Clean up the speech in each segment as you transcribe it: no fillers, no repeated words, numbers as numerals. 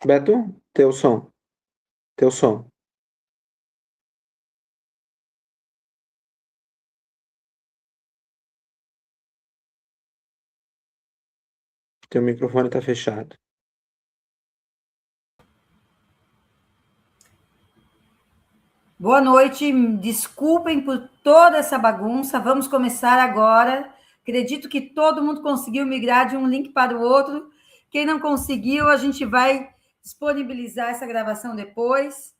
Beto, teu som. Teu som. Teu microfone tá fechado. Boa noite, desculpem por toda essa bagunça. Vamos começar agora. Acredito que todo mundo conseguiu migrar de um link para o outro. Quem não conseguiu, a gente vai disponibilizar essa gravação depois.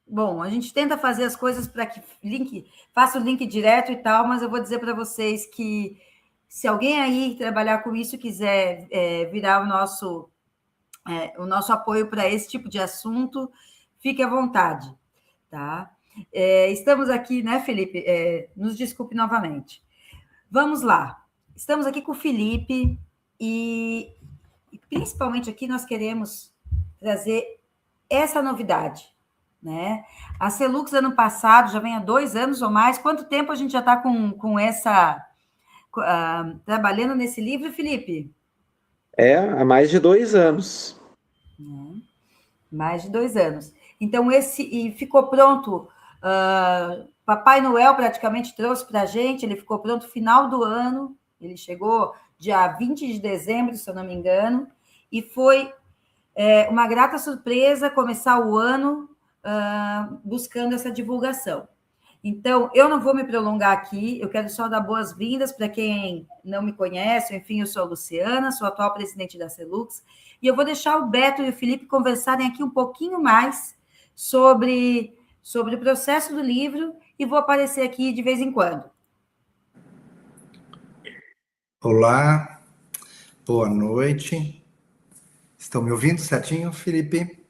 Bom, a gente tenta fazer as coisas para que faça o link direto e tal, mas eu vou dizer para vocês que se alguém aí trabalhar com isso quiser virar o nosso apoio para esse tipo de assunto, fique à vontade, tá? Estamos aqui, né, Felipe? Nos desculpe novamente. Vamos lá. Estamos aqui com o Felipe e principalmente aqui nós queremos trazer essa novidade, né? A Celux, ano passado, já vem há 2 anos ou mais. Quanto tempo a gente já está com essa... trabalhando nesse livro, Felipe? Há mais de 2 anos. Mais de 2 anos. Então, e ficou pronto. Papai Noel praticamente trouxe para a gente, ele ficou pronto no final do ano, ele chegou dia 20 de dezembro, se eu não me engano, e foi uma grata surpresa começar o ano buscando essa divulgação. Então, eu não vou me prolongar aqui, eu quero só dar boas-vindas para quem não me conhece. Enfim, eu sou a Luciana, sou a atual presidente da Celux, e eu vou deixar o Beto e o Felipe conversarem aqui um pouquinho mais sobre o processo do livro, e vou aparecer aqui de vez em quando. Olá, boa noite. Estão me ouvindo certinho, Felipe?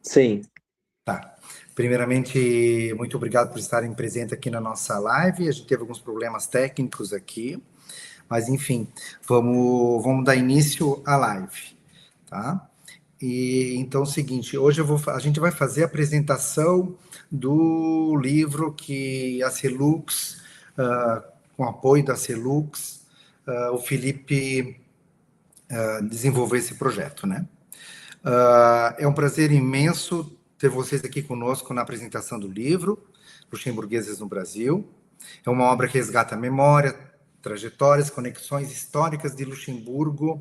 Sim. Tá. Primeiramente, muito obrigado por estarem presentes aqui na nossa live. A gente teve alguns problemas técnicos aqui, mas enfim, vamos dar início à live, tá? E então é o seguinte, hoje a gente vai fazer a apresentação do livro que a Celux, com apoio da Celux, o Felipe desenvolveu esse projeto, né? É um prazer imenso ter vocês aqui conosco na apresentação do livro, Luxemburgueses no Brasil. É uma obra que resgata a memória, trajetórias, conexões históricas de Luxemburgo,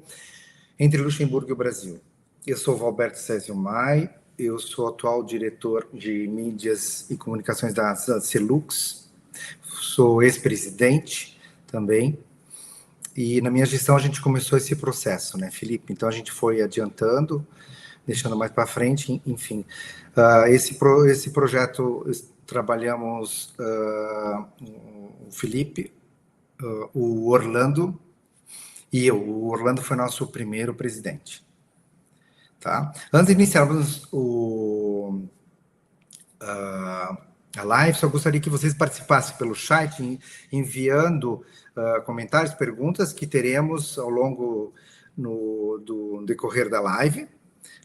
entre Luxemburgo e o Brasil. Eu sou Valberto Césio Mai, eu sou atual diretor de mídias e comunicações da Celux, sou ex-presidente também, e na minha gestão a gente começou esse processo, né, Felipe? Então a gente foi adiantando, deixando mais para frente, enfim. Esse projeto trabalhamos o Felipe, o Orlando e eu. O Orlando foi nosso primeiro presidente. Tá? Antes de iniciarmos a live, só gostaria que vocês participassem pelo chat, enviando comentários, perguntas que teremos ao longo do decorrer da live.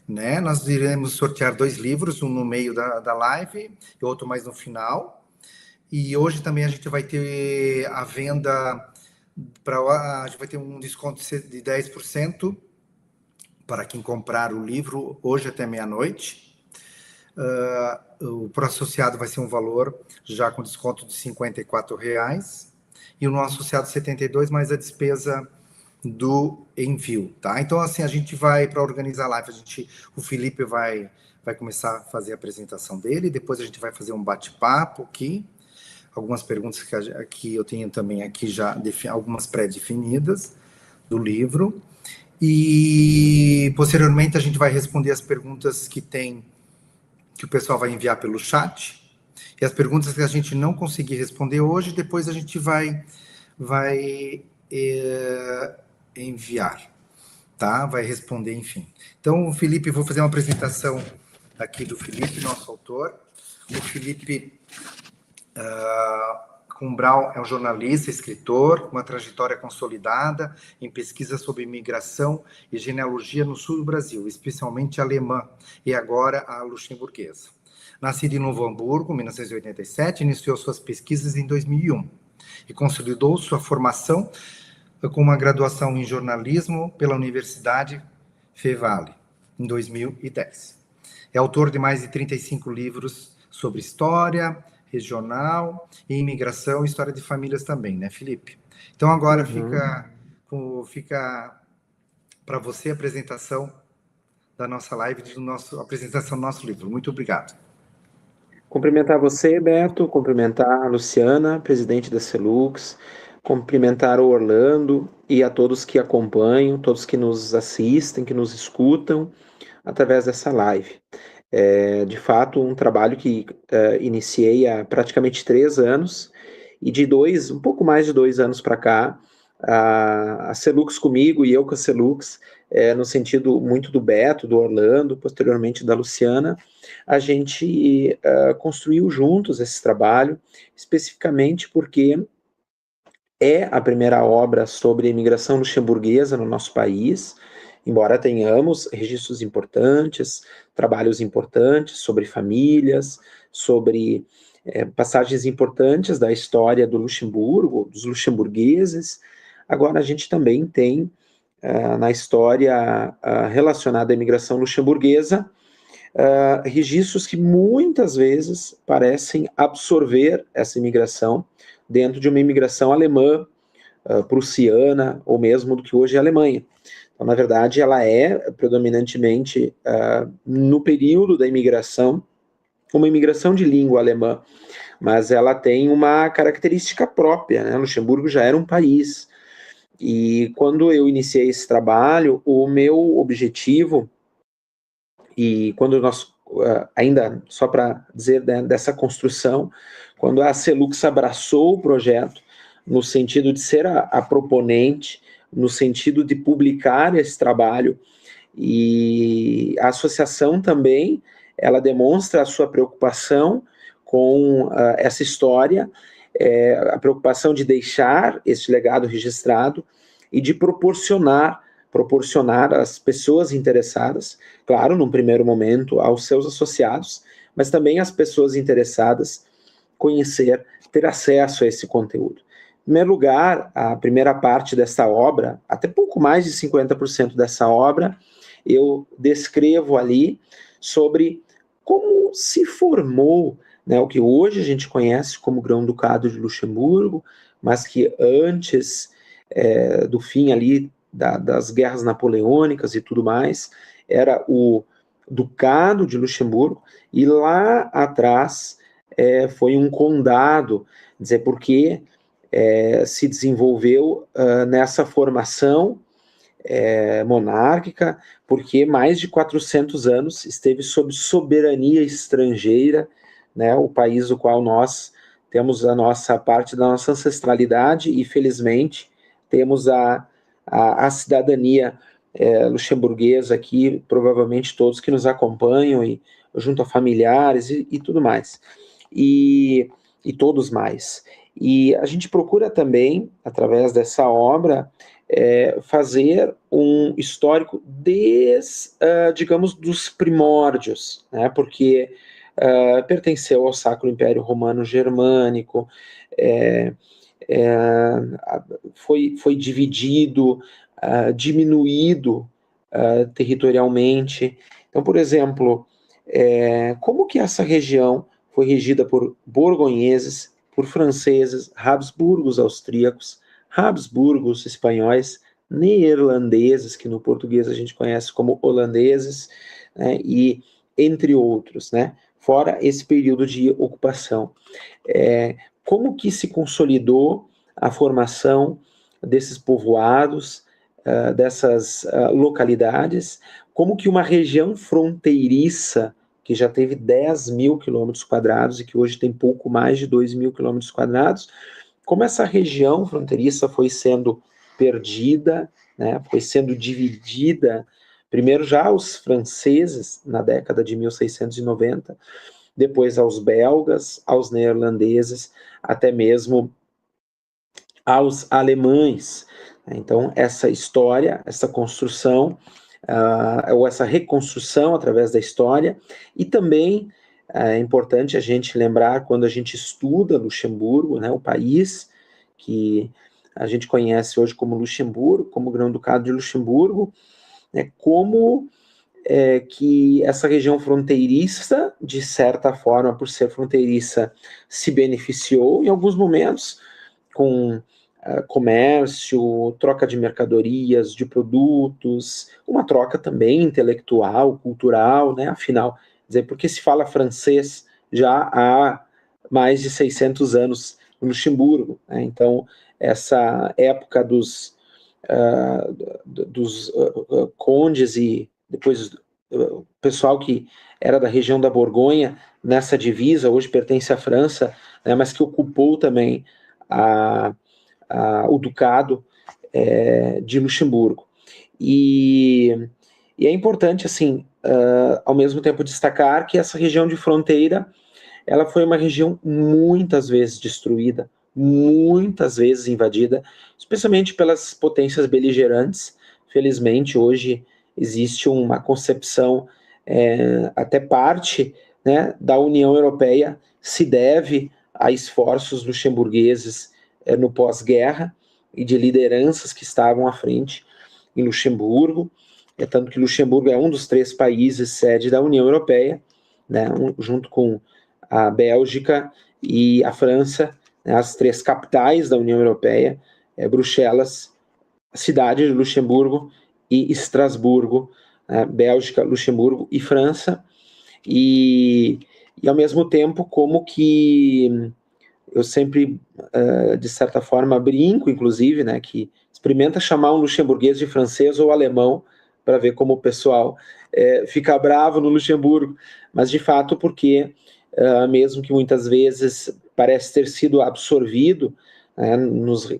Né? Nós iremos sortear 2 livros, um no meio da live e outro mais no final. E hoje também a gente vai ter a venda, a gente vai ter um desconto de 10% para quem comprar o livro hoje até meia-noite. Para o associado vai ser um valor já com desconto de R$54, e o não associado R$72, mais a despesa do envio, tá? Então, assim, a gente vai, para organizar a live, o Felipe vai começar a fazer a apresentação dele, depois a gente vai fazer um bate-papo aqui, algumas perguntas que eu tenho também aqui já, algumas pré-definidas do livro, e posteriormente a gente vai responder as perguntas que o pessoal vai enviar pelo chat, e as perguntas que a gente não conseguir responder hoje, depois a gente vai enviar, tá? Vai responder, enfim. Então, o Felipe, vou fazer uma apresentação aqui do Felipe, nosso autor. O Felipe Cumbral é um jornalista, escritor, uma trajetória consolidada em pesquisa sobre imigração e genealogia no sul do Brasil, especialmente alemã, e agora a luxemburguesa. Nascido em Novo Hamburgo, em 1987, iniciou suas pesquisas em 2001 e consolidou sua formação com uma graduação em jornalismo pela Universidade Fevale, em 2010. É autor de mais de 35 livros sobre história regional e imigração e história de famílias também, né, Felipe? Então agora fica para você a apresentação da nossa live, a apresentação do nosso livro. Muito obrigado. Cumprimentar você, Beto, cumprimentar a Luciana, presidente da Celux, cumprimentar o Orlando e a todos que acompanham, todos que nos assistem, que nos escutam através dessa live. É, de fato, um trabalho que iniciei há praticamente 3 anos, e um pouco mais de 2 anos para cá, a Celux comigo e eu com a Celux, no sentido muito do Beto, do Orlando, posteriormente da Luciana, a gente construiu juntos esse trabalho, especificamente porque é a primeira obra sobre a imigração luxemburguesa no nosso país, embora tenhamos registros importantes, trabalhos importantes sobre famílias, sobre passagens importantes da história do Luxemburgo, dos luxemburgueses. Agora a gente também tem na história relacionada à imigração luxemburguesa registros que muitas vezes parecem absorver essa imigração dentro de uma imigração alemã, prussiana, ou mesmo do que hoje é a Alemanha. Então, na verdade, ela é predominantemente, no período da imigração, uma imigração de língua alemã, mas ela tem uma característica própria, né? Luxemburgo já era um país, e quando eu iniciei esse trabalho, o meu objetivo, e quando nós, ainda só para dizer dessa construção, quando a Celux abraçou o projeto, no sentido de ser a proponente, no sentido de publicar esse trabalho, e a associação também, ela demonstra a sua preocupação com essa história, a preocupação de deixar esse legado registrado e de proporcionar às pessoas interessadas, claro, num primeiro momento, aos seus associados, mas também às pessoas interessadas conhecer, ter acesso a esse conteúdo. Em primeiro lugar, a primeira parte dessa obra, até pouco mais de 50% dessa obra, eu descrevo ali sobre como se formou, né, o que hoje a gente conhece como Grão-Ducado de Luxemburgo, mas que antes do fim ali das guerras napoleônicas e tudo mais, era o Ducado de Luxemburgo, e lá atrás foi um condado, dizer, porque se desenvolveu nessa formação monárquica, porque mais de 400 anos esteve sob soberania estrangeira, né, o país do qual nós temos a nossa parte da nossa ancestralidade, e felizmente temos a cidadania luxemburguesa aqui, provavelmente todos que nos acompanham, e junto a familiares e tudo mais, e todos mais. E a gente procura também, através dessa obra, fazer um histórico digamos, dos primórdios, né, porque pertenceu ao Sacro Império Romano Germânico, foi dividido, diminuído territorialmente. Então, por exemplo, como que essa região foi regida por borgonheses, por franceses, Habsburgos austríacos, Habsburgos espanhóis, neerlandeses, que no português a gente conhece como holandeses, né, e entre outros, né, fora esse período de ocupação. Como que se consolidou a formação desses povoados, dessas localidades, como que uma região fronteiriça, que já teve 10 mil quilômetros quadrados e que hoje tem pouco mais de 2 mil quilômetros quadrados, como essa região fronteiriça foi sendo perdida, né, foi sendo dividida, primeiro já aos franceses, na década de 1690, depois aos belgas, aos neerlandeses, até mesmo aos alemães. Então, essa história, essa construção, ou essa reconstrução através da história, e também é importante a gente lembrar, quando a gente estuda Luxemburgo, né, o país que a gente conhece hoje como Luxemburgo, como Grão-Ducado de Luxemburgo, né, como que essa região fronteiriça, de certa forma, por ser fronteiriça, se beneficiou em alguns momentos com comércio, troca de mercadorias, de produtos, uma troca também intelectual, cultural, né? Afinal, dizer, porque se fala francês já há mais de 600 anos no Luxemburgo, né? Então, essa época dos condes e depois o pessoal que era da região da Borgonha, nessa divisa, hoje pertence à França, né, mas que ocupou também o ducado de Luxemburgo. E é importante, assim, ao mesmo tempo destacar que essa região de fronteira, ela foi uma região muitas vezes destruída, muitas vezes invadida, especialmente pelas potências beligerantes. Felizmente, hoje existe uma concepção, até parte, né, da União Europeia se deve a esforços luxemburgueses no pós-guerra e de lideranças que estavam à frente em Luxemburgo, tanto que Luxemburgo é um dos 3 países sede da União Europeia, né, junto com a Bélgica e a França, né, as 3 capitais da União Europeia, Bruxelas, a cidade de Luxemburgo e Estrasburgo, né, Bélgica, Luxemburgo e França, e ao mesmo tempo como que eu sempre, de certa forma, brinco, inclusive, né, que experimenta chamar um luxemburguês de francês ou alemão para ver como o pessoal fica bravo no Luxemburgo, mas de fato porque, mesmo que muitas vezes parece ter sido absorvido,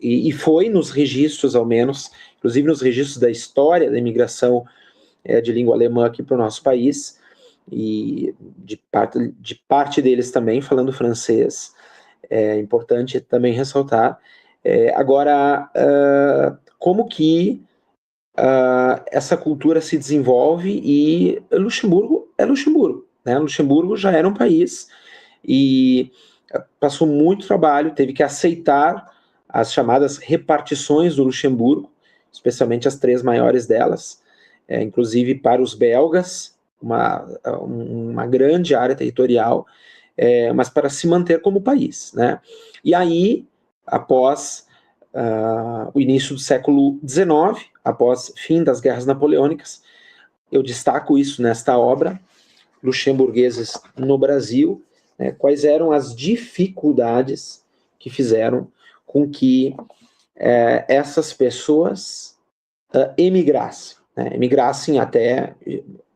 e foi nos registros, ao menos, inclusive nos registros da história da imigração de língua alemã aqui para o nosso país, e de parte deles também falando francês, é importante também ressaltar. Agora, como que essa cultura se desenvolve, e Luxemburgo é Luxemburgo, né? Luxemburgo já era um país e passou muito trabalho, teve que aceitar as chamadas repartições do Luxemburgo, especialmente as 3 maiores delas, inclusive para os belgas, uma grande área territorial, mas para se manter como país, né? E aí, após o início do século XIX, após fim das guerras napoleônicas, eu destaco isso nesta obra, Luxemburgueses no Brasil, né, quais eram as dificuldades que fizeram com que essas pessoas emigrassem, né, emigrassem até,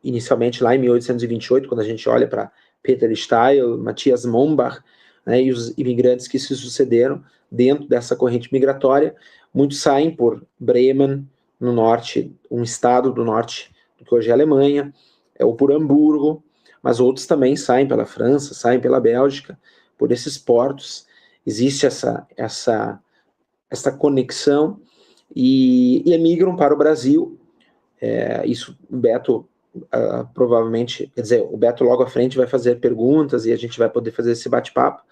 inicialmente lá em 1828, quando a gente olha para Peter Steil, Matthias Mombach, né, e os imigrantes que se sucederam dentro dessa corrente migratória. Muitos saem por Bremen, no norte, um estado do norte do que hoje é a Alemanha, ou por Hamburgo, mas outros também saem pela França, saem pela Bélgica, por esses portos. Existe essa conexão e emigram para o Brasil. Isso o Beto provavelmente, quer dizer, o Beto logo à frente vai fazer perguntas e a gente vai poder fazer esse bate-papo,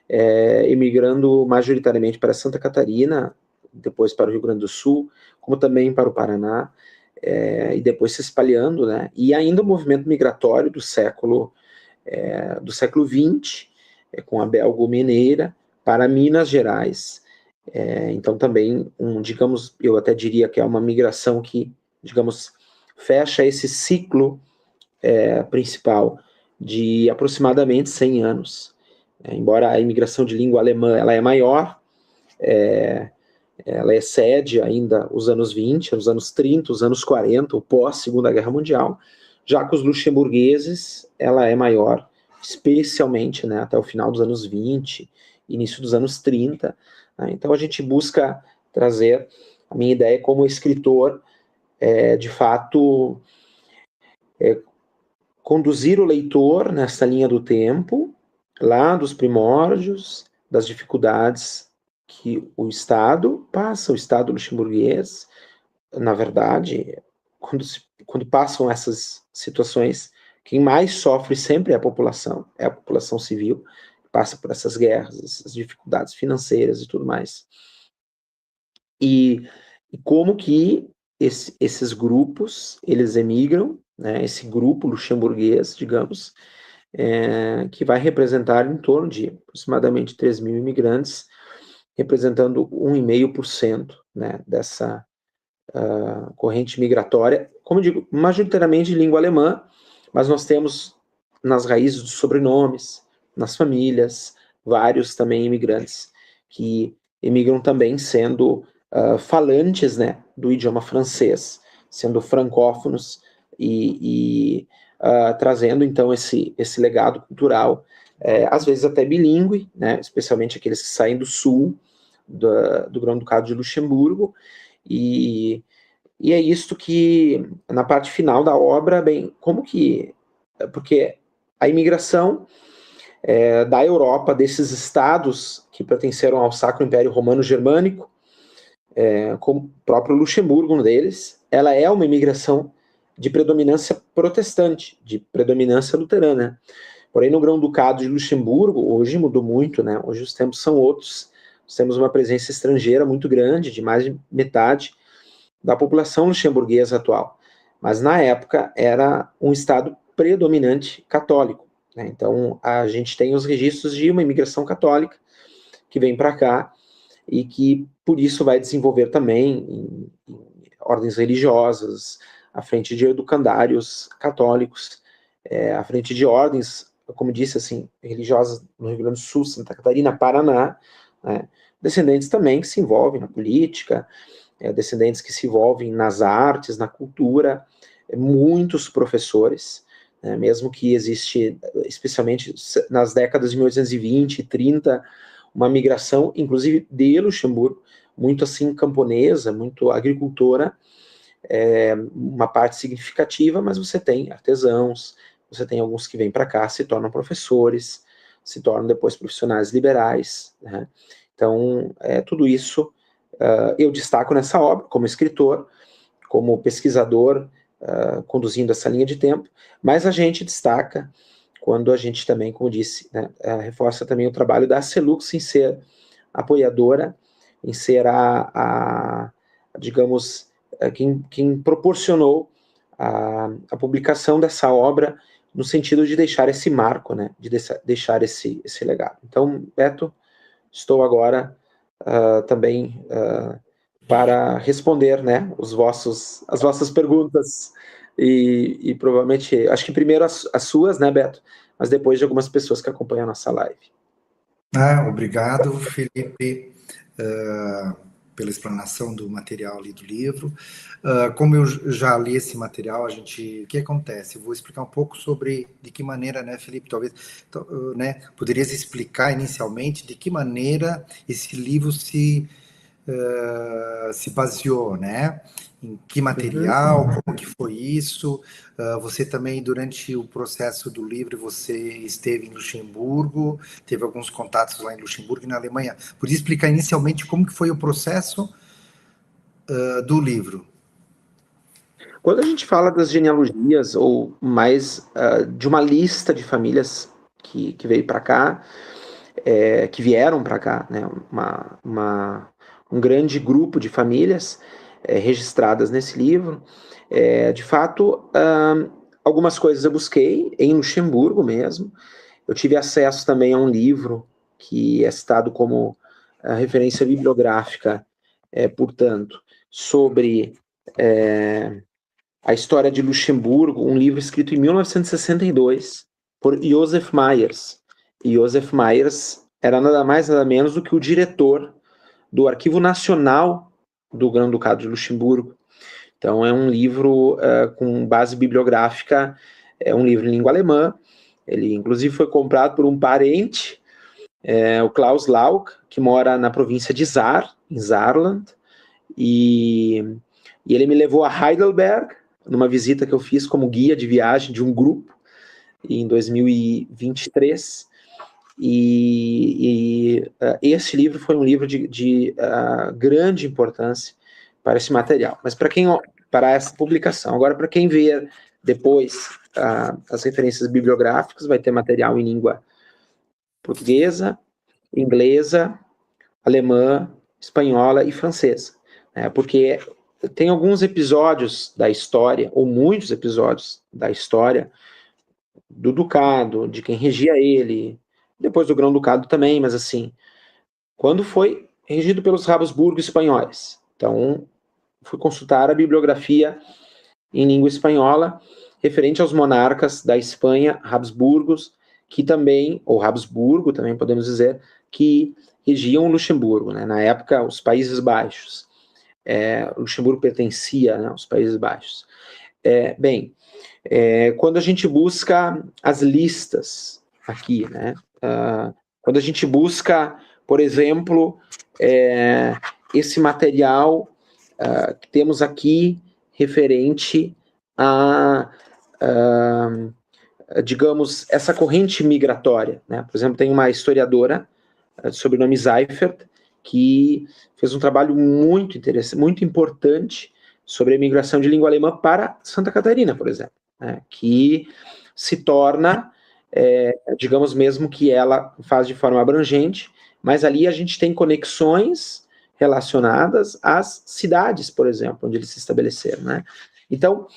emigrando majoritariamente para Santa Catarina, depois para o Rio Grande do Sul, como também para o Paraná, e depois se espalhando, né? E ainda o movimento migratório do século XX, com a belgo-mineira, para Minas Gerais. Então também, digamos, eu até diria que é uma migração que, digamos, fecha esse ciclo principal de aproximadamente 100 anos. Embora a imigração de língua alemã ela é maior, ela excede ainda os anos 20, os anos 30, os anos 40, o pós-Segunda Guerra Mundial, já que os luxemburgueses ela é maior, especialmente, né, até o final dos anos 20, início dos anos 30. Né? Então a gente busca trazer a minha ideia como escritor, de fato, conduzir o leitor nessa linha do tempo, lá dos primórdios, das dificuldades que o Estado passa, o Estado luxemburguês, na verdade, quando passam essas situações, quem mais sofre sempre é a população civil, que passa por essas guerras, essas dificuldades financeiras e tudo mais. e como que esses grupos, eles emigram, né, esse grupo luxemburguês, digamos, que vai representar em torno de aproximadamente 3 mil imigrantes, representando 1,5%, né, dessa corrente migratória, como eu digo, majoritariamente de língua alemã, mas nós temos nas raízes dos sobrenomes, nas famílias, vários também imigrantes que emigram também sendo falantes, né, do idioma francês, sendo francófonos e trazendo então esse legado cultural, às vezes até bilíngue, né, especialmente aqueles que saem do sul do Grão-Ducado de Luxemburgo, e é isto que, na parte final da obra, bem, como que... Porque a imigração da Europa, desses estados que pertenceram ao Sacro Império Romano Germânico, como o próprio Luxemburgo, um deles, ela é uma imigração de predominância protestante, de predominância luterana. Porém, no Grão-Ducado de Luxemburgo, hoje mudou muito, né? Hoje os tempos são outros. Nós temos uma presença estrangeira muito grande, de mais de metade da população luxemburguesa atual. Mas, na época, era um estado predominante católico, né? Então, a gente tem os registros de uma imigração católica que vem para cá e que, por isso, vai desenvolver também em ordens religiosas, à frente de educandários católicos, à frente de ordens, como disse, assim, religiosas no Rio Grande do Sul, Santa Catarina, Paraná, né? Descendentes também que se envolvem na política, descendentes que se envolvem nas artes, na cultura, muitos professores, né? Mesmo que existe, especialmente nas décadas de 1820 e 30, uma migração, inclusive de Luxemburgo, muito assim camponesa, muito agricultora, uma parte significativa, mas você tem artesãos, você tem alguns que vêm para cá, se tornam professores, se tornam depois profissionais liberais, né? Então, tudo isso eu destaco nessa obra, como escritor, como pesquisador, conduzindo essa linha de tempo, mas a gente destaca quando a gente também, como disse, né, reforça também o trabalho da Celux em ser apoiadora, em ser digamos, quem proporcionou a publicação dessa obra no sentido de deixar esse marco, né, de deixar esse legado. Então, Beto, estou agora também para responder, né, as vossas perguntas e provavelmente, acho que primeiro as suas, né, Beto, mas depois de algumas pessoas que acompanham a nossa live. Obrigado, Felipe, pela explanação do material ali do livro. Como eu já li esse material, o que acontece? Eu vou explicar um pouco sobre de que maneira, né, Felipe, talvez, né, poderias explicar inicialmente de que maneira esse livro se baseou, né? Em que material, como que foi isso? Você também, durante o processo do livro, você esteve em Luxemburgo, teve alguns contatos lá em Luxemburgo e na Alemanha. Podia explicar inicialmente como que foi o processo do livro? Quando a gente fala das genealogias, ou mais de uma lista de famílias que veio para cá, que vieram para cá, né? Um grande grupo de famílias registradas nesse livro. De fato, algumas coisas eu busquei em Luxemburgo mesmo. Eu tive acesso também a um livro que é citado como referência bibliográfica, portanto, sobre a história de Luxemburgo, um livro escrito em 1962 por Joseph Myers. E Joseph Myers era nada mais nada menos do que o diretor do Arquivo Nacional do Grão-Ducado de Luxemburgo. Então é um livro com base bibliográfica, é um livro em língua alemã. Ele inclusive foi comprado por um parente, o Klaus Lauck, que mora na província de Saar, em Saarland, e ele me levou a Heidelberg, numa visita que eu fiz como guia de viagem de um grupo, em 2023, e esse livro foi um livro de grande importância para esse material, mas para essa publicação. Agora, para quem ver depois as referências bibliográficas, vai ter material em língua portuguesa, inglesa, alemã, espanhola e francesa. né? Porque tem alguns episódios da história, ou muitos episódios da história, do ducado, de quem regia ele, depois do grão-ducado também, mas assim, quando foi regido pelos Habsburgo espanhóis. Então, fui consultar a bibliografia em língua espanhola referente aos monarcas da Espanha, Habsburgos, que também, ou Habsburgo, também podemos dizer, que regiam o Luxemburgo, né? Na época, os Países Baixos. O Luxemburgo pertencia, né, aos Países Baixos. Quando a gente busca as listas aqui, né? Quando a gente busca, por exemplo, esse material que temos aqui referente a, digamos, essa corrente migratória, né? Por exemplo, tem uma historiadora de sobrenome Seifert, que fez um trabalho muito interessante, muito importante sobre a imigração de língua alemã para Santa Catarina, por exemplo, né? Que se torna, digamos mesmo que ela faz de forma abrangente, mas ali a gente tem conexões relacionadas às cidades, por exemplo, onde eles se estabeleceram, né? Então,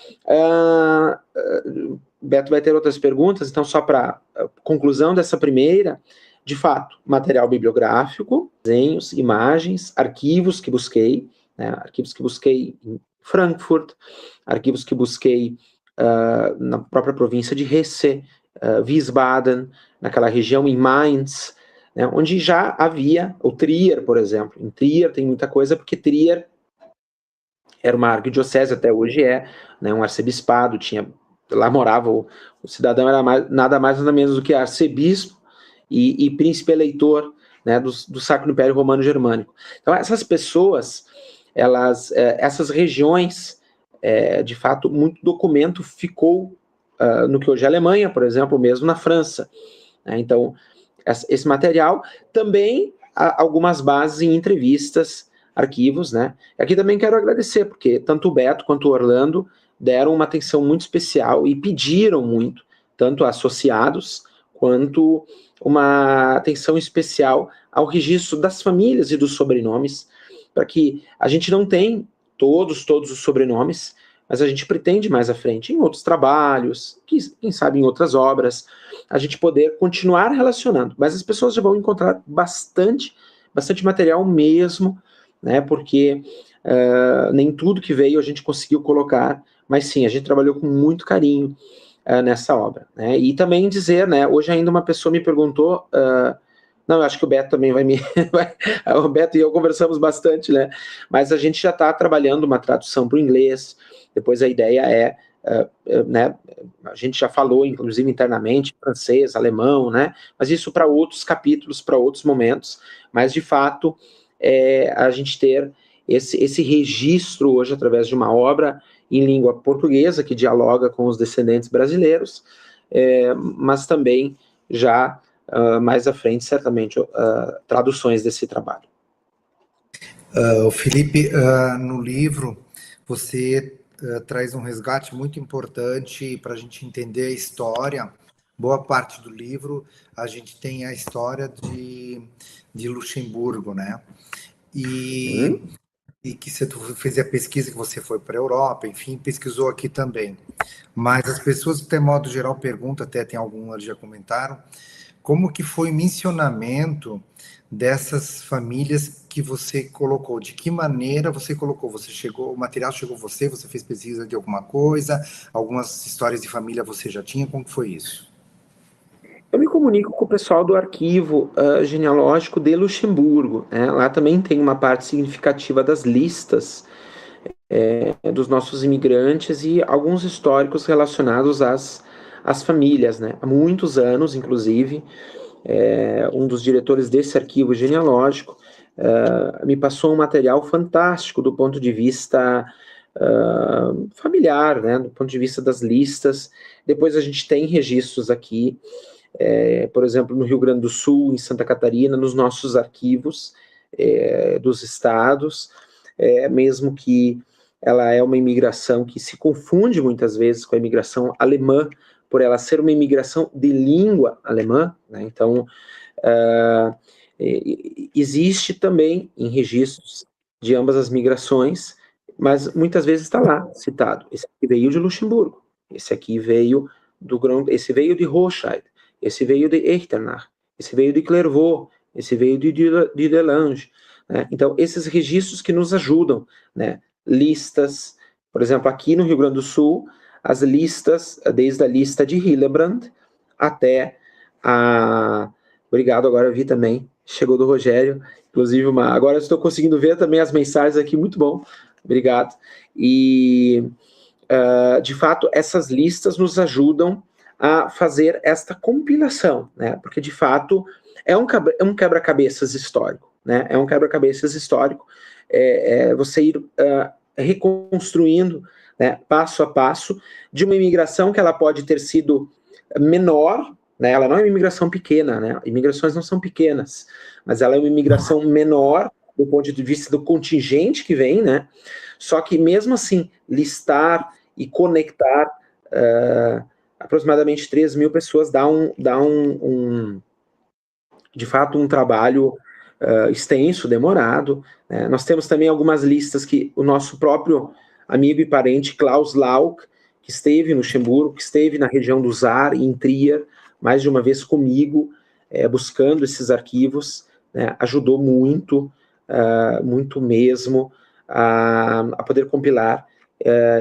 Beto vai ter outras perguntas, então só para conclusão dessa primeira, de fato, material bibliográfico, desenhos, imagens, arquivos que busquei, né? Arquivos que busquei em Frankfurt, arquivos que busquei na própria província de Hesse, Wiesbaden, naquela região em Mainz, né, onde já havia o Trier, por exemplo. Em Trier tem muita coisa, porque Trier era uma arquidiocese, até hoje né, um arcebispado, lá morava o cidadão, era nada mais nada menos do que arcebispo e príncipe eleitor, né, do Sacro Império Romano Germânico. Então essas pessoas, essas regiões, de fato, muito documento ficou no que hoje é a Alemanha, por exemplo, mesmo na França, né? Então esse material também algumas bases em entrevistas, arquivos, né? Aqui também quero agradecer, porque tanto o Beto quanto o Orlando deram uma atenção muito especial e pediram muito, tanto associados quanto uma atenção especial ao registro das famílias e dos sobrenomes, para que a gente não tem todos os sobrenomes, mas a gente pretende mais à frente, em outros trabalhos, quem sabe em outras obras, a gente poder continuar relacionando. Mas as pessoas já vão encontrar bastante material mesmo, né, porque nem tudo que veio a gente conseguiu colocar, mas sim, a gente trabalhou com muito carinho nessa obra, né? E também dizer, né, hoje ainda uma pessoa me perguntou, não, eu acho que o Beto também vai me... o Beto e eu conversamos bastante, né, mas a gente já está trabalhando uma tradução para o inglês, depois a ideia né, a gente já falou, inclusive internamente, francês, alemão, né, mas isso para outros capítulos, para outros momentos, mas de fato, a gente ter esse registro hoje através de uma obra em língua portuguesa, que dialoga com os descendentes brasileiros, mas também já mais à frente, certamente, traduções desse trabalho. Felipe, no livro, você traz um resgate muito importante para a gente entender a história. Boa parte do livro, a gente tem a história de Luxemburgo, né? E que você fez a pesquisa, que você foi para a Europa, enfim, pesquisou aqui também. Mas as pessoas, de modo geral, perguntam, até tem algumas já comentaram, como que foi o mencionamento dessas famílias que você colocou? De que maneira você colocou? O material chegou você fez pesquisa de alguma coisa? Algumas histórias de família você já tinha? Como foi isso? Eu me comunico com o pessoal do arquivo genealógico de Luxemburgo, né? Lá também tem uma parte significativa das listas dos nossos imigrantes e alguns históricos relacionados às famílias, né? Há muitos anos, inclusive, um dos diretores desse arquivo genealógico me passou um material fantástico do ponto de vista familiar, né? Do ponto de vista das listas. Depois a gente tem registros aqui, por exemplo, no Rio Grande do Sul, em Santa Catarina, nos nossos arquivos dos estados, mesmo que ela é uma imigração que se confunde muitas vezes com a imigração alemã, por ela ser uma imigração de língua alemã, né? Então, existe também em registros de ambas as migrações, mas muitas vezes está lá citado. Esse aqui veio de Luxemburgo, esse aqui veio esse veio de Rothschild, esse veio de Echternach, esse veio de Clairvaux, esse veio de Delange, né? Então, esses registros que nos ajudam, né? Listas, por exemplo, aqui no Rio Grande do Sul, as listas, desde a lista de Hillebrand até a... Obrigado, agora eu vi também, chegou do Rogério, inclusive agora eu estou conseguindo ver também as mensagens aqui, muito bom, obrigado. E, de fato, essas listas nos ajudam a fazer esta compilação, né? Porque, de fato, é um quebra-cabeças histórico, né? É um quebra-cabeças histórico, você ir reconstruindo, né, passo a passo, de uma imigração que ela pode ter sido menor, né? Ela não é uma imigração pequena, né? Imigrações não são pequenas, mas ela é uma imigração menor do ponto de vista do contingente que vem, né? Só que mesmo assim, listar e conectar aproximadamente 3.000 pessoas dá de fato um trabalho extenso, demorado, né? Nós temos também algumas listas que o nosso próprio amigo e parente Klaus Lauk, que esteve no Luxemburgo, que esteve na região do Saar, em Trier, mais de uma vez comigo, buscando esses arquivos, né? Ajudou muito, muito mesmo, a poder compilar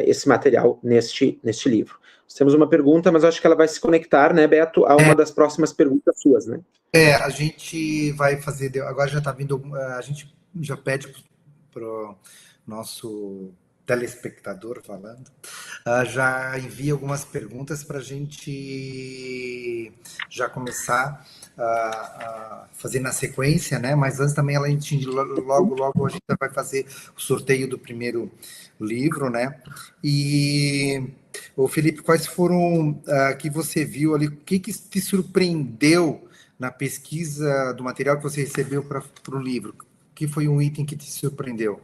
esse material neste livro. Nós temos uma pergunta, mas acho que ela vai se conectar, né, Beto, a uma das próximas perguntas suas, né? A gente vai fazer, agora já está vindo, a gente já pede para o nosso telespectador falando, já envia algumas perguntas para a gente já começar a fazer na sequência, né? Mas antes também a gente logo a gente vai fazer o sorteio do primeiro livro, né? E o Felipe, quais foram que você viu ali? O que te surpreendeu na pesquisa do material que você recebeu para o livro? Que foi um item que te surpreendeu?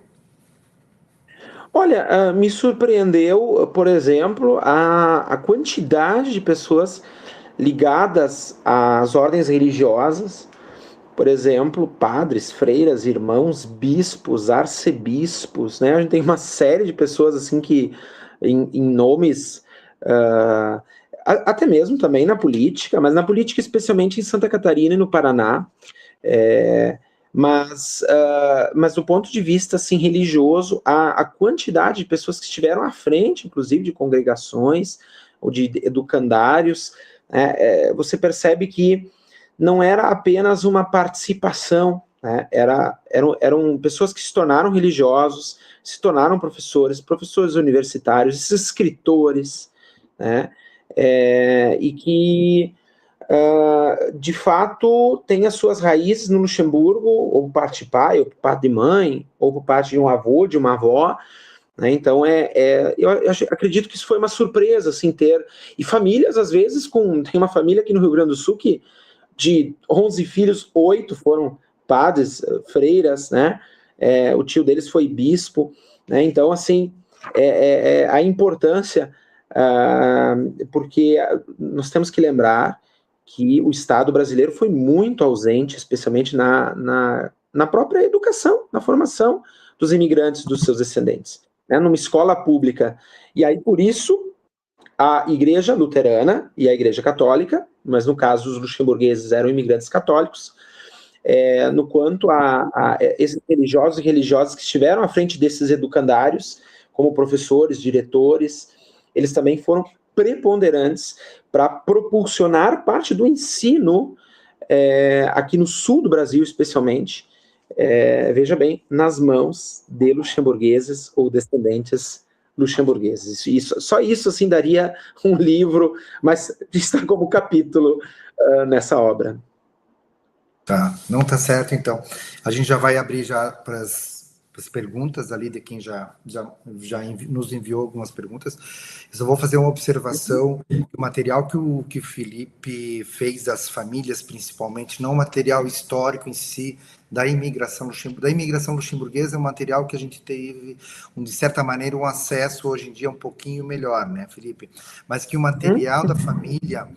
Olha, me surpreendeu, por exemplo, a quantidade de pessoas ligadas às ordens religiosas, por exemplo, padres, freiras, irmãos, bispos, arcebispos, né? A gente tem uma série de pessoas assim que, em nomes, até mesmo também na política, mas na política especialmente em Santa Catarina e no Paraná, mas do ponto de vista assim, religioso, a quantidade de pessoas que estiveram à frente, inclusive de congregações ou de educandários, você percebe que não era apenas uma participação, né? Eram pessoas que se tornaram religiosos, se tornaram professores universitários, escritores, né? E que de fato, tem as suas raízes no Luxemburgo, ou por parte de pai, ou por parte de mãe, ou por parte de um avô, de uma avó, né? Então, eu acredito que isso foi uma surpresa, assim, ter... E famílias, às vezes, tem uma família aqui no Rio Grande do Sul que, de 11 filhos, 8 foram padres, freiras, né? O tio deles foi bispo, né? Então, assim, a importância, porque nós temos que lembrar que o Estado brasileiro foi muito ausente, especialmente na própria educação, na formação dos imigrantes, dos seus descendentes, né, numa escola pública. E aí, por isso, a Igreja Luterana e a Igreja Católica, mas no caso os luxemburgueses eram imigrantes católicos, no quanto a esses religiosos e religiosas que estiveram à frente desses educandários, como professores, diretores, eles também foram preponderantes para propulsionar parte do ensino aqui no sul do Brasil, especialmente, veja bem, nas mãos de luxemburgueses ou descendentes luxemburgueses. Só isso, assim, daria um livro, mas está como capítulo nessa obra. Tá, não tá certo, então. A gente já vai abrir já para as perguntas ali de quem já nos enviou algumas perguntas. Eu só vou fazer uma observação, o material que o Felipe fez das famílias, principalmente, não o material histórico em si, da imigração luxemburguesa, é um material que a gente teve, de certa maneira, um acesso hoje em dia um pouquinho melhor, né, Felipe? Mas que o material da família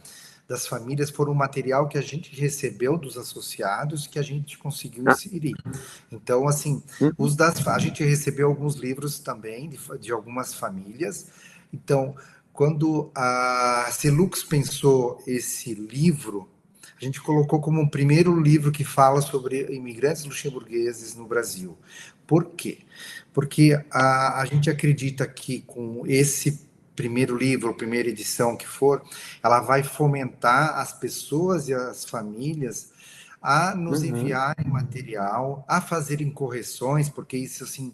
das famílias foram um material que a gente recebeu dos associados que a gente conseguiu inserir. Então, assim, a gente recebeu alguns livros também de algumas famílias. Então, quando a Celux pensou esse livro, a gente colocou como um primeiro livro que fala sobre imigrantes luxemburgueses no Brasil. Por quê? Porque a gente acredita que com esse primeiro livro, primeira edição que for, ela vai fomentar as pessoas e as famílias a nos enviarem material, a fazerem correções, porque isso, assim,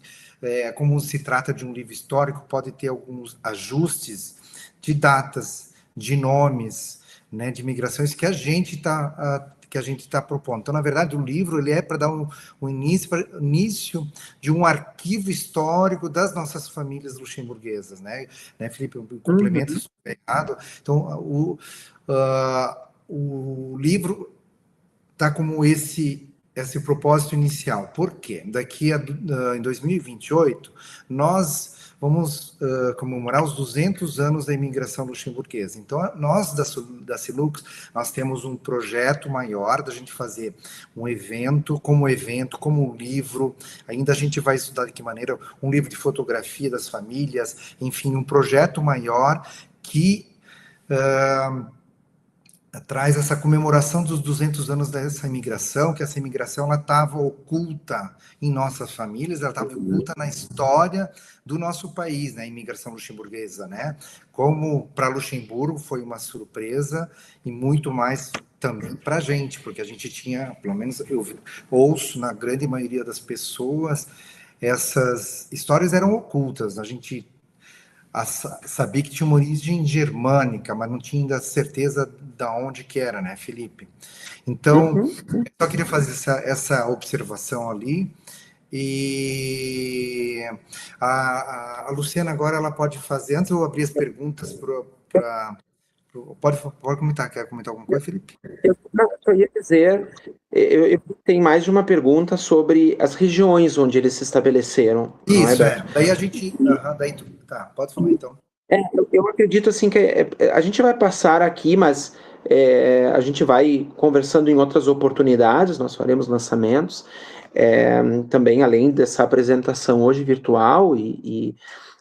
como se trata de um livro histórico, pode ter alguns ajustes de datas, de nomes, né, de migrações que a gente está propondo. Então, na verdade, o livro ele é para dar um início de um arquivo histórico das nossas famílias luxemburguesas, né, Felipe? Um complemento super errado. Então, o livro está como esse propósito inicial. Por quê? Em 2028, nós vamos comemorar os 200 anos da imigração luxemburguesa. Então, nós da Celux, nós temos um projeto maior da gente fazer um evento, como um livro. Ainda a gente vai estudar de que maneira, um livro de fotografia das famílias, enfim, um projeto maior que traz essa comemoração dos 200 anos dessa imigração, que essa imigração ela estava oculta em nossas famílias, ela estava oculta na história do nosso país, né, a imigração luxemburguesa, né? Como para Luxemburgo foi uma surpresa e muito mais também para a gente, porque a gente tinha, pelo menos eu ouço na grande maioria das pessoas, essas histórias eram ocultas, a gente sabia que tinha uma origem germânica, mas não tinha ainda certeza de onde que era, né, Felipe? Então, eu só queria fazer essa observação ali. E a Luciana agora ela pode fazer, antes eu abrir as perguntas para... Pode comentar, quer comentar alguma coisa, Felipe? Eu ia dizer, eu tenho mais de uma pergunta sobre as regiões onde eles se estabeleceram. Isso, daí a gente... tá, pode falar então. Eu acredito assim que a gente vai passar aqui, mas a gente vai conversando em outras oportunidades, nós faremos lançamentos, também além dessa apresentação hoje virtual e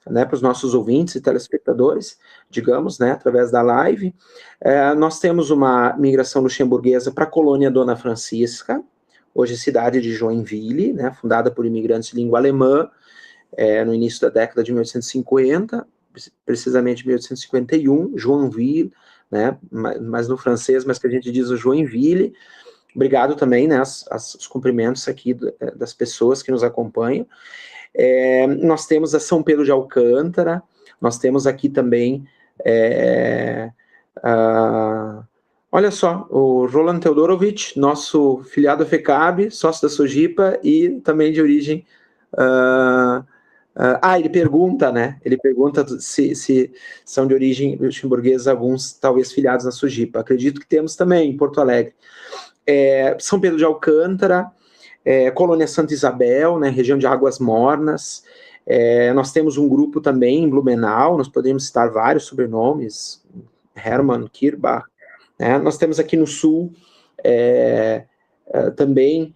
né, para os nossos ouvintes e telespectadores, digamos, né, através da live. Nós temos uma migração luxemburguesa para a colônia Dona Francisca, hoje cidade de Joinville, né, fundada por imigrantes de língua alemã, no início da década de 1850, precisamente 1851, Joinville, né, mas no francês, mas que a gente diz o Joinville. Obrigado também, né, os cumprimentos aqui das pessoas que nos acompanham. Nós temos a São Pedro de Alcântara, nós temos aqui também, olha só, o Roland Teodorovich, nosso filiado FECAB, sócio da Sojipa e também de origem... ele pergunta, né? Ele pergunta se são de origem luxemburguesa alguns, talvez, filiados na Sojipa. Acredito que temos também em Porto Alegre. São Pedro de Alcântara, Colônia Santa Isabel, né, região de Águas Mornas. Nós temos um grupo também em Blumenau, nós podemos citar vários sobrenomes, Hermann, Kirbach. Né? Nós temos aqui no sul também,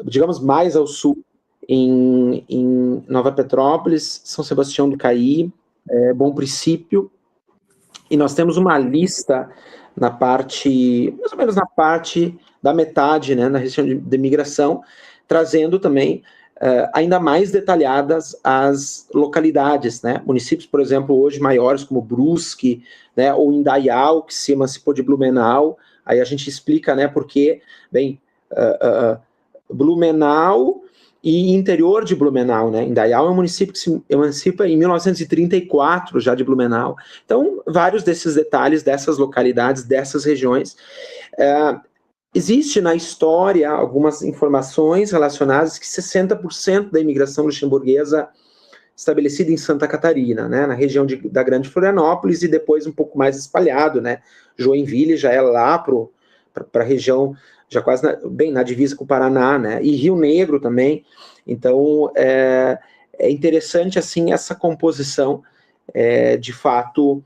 digamos, mais ao sul, em Nova Petrópolis, São Sebastião do Caí, Bom Princípio, e nós temos uma lista na parte, mais ou menos na parte da metade, né, na região de imigração, trazendo também ainda mais detalhadas as localidades, né, municípios, por exemplo, hoje maiores como Brusque, né, ou Indaial, que se emancipou de Blumenau, aí a gente explica, né, porque, bem, Blumenau e interior de Blumenau, né? Indaial é um município que se emancipa em 1934, já de Blumenau. Então, vários desses detalhes, dessas localidades, dessas regiões. Existe na história algumas informações relacionadas que 60% da imigração luxemburguesa estabelecida em Santa Catarina, né? Na região da Grande Florianópolis e depois um pouco mais espalhado, né? Joinville já é lá para a região, já quase bem na divisa com o Paraná, né, e Rio Negro também. Então, é interessante, assim, essa composição, de fato,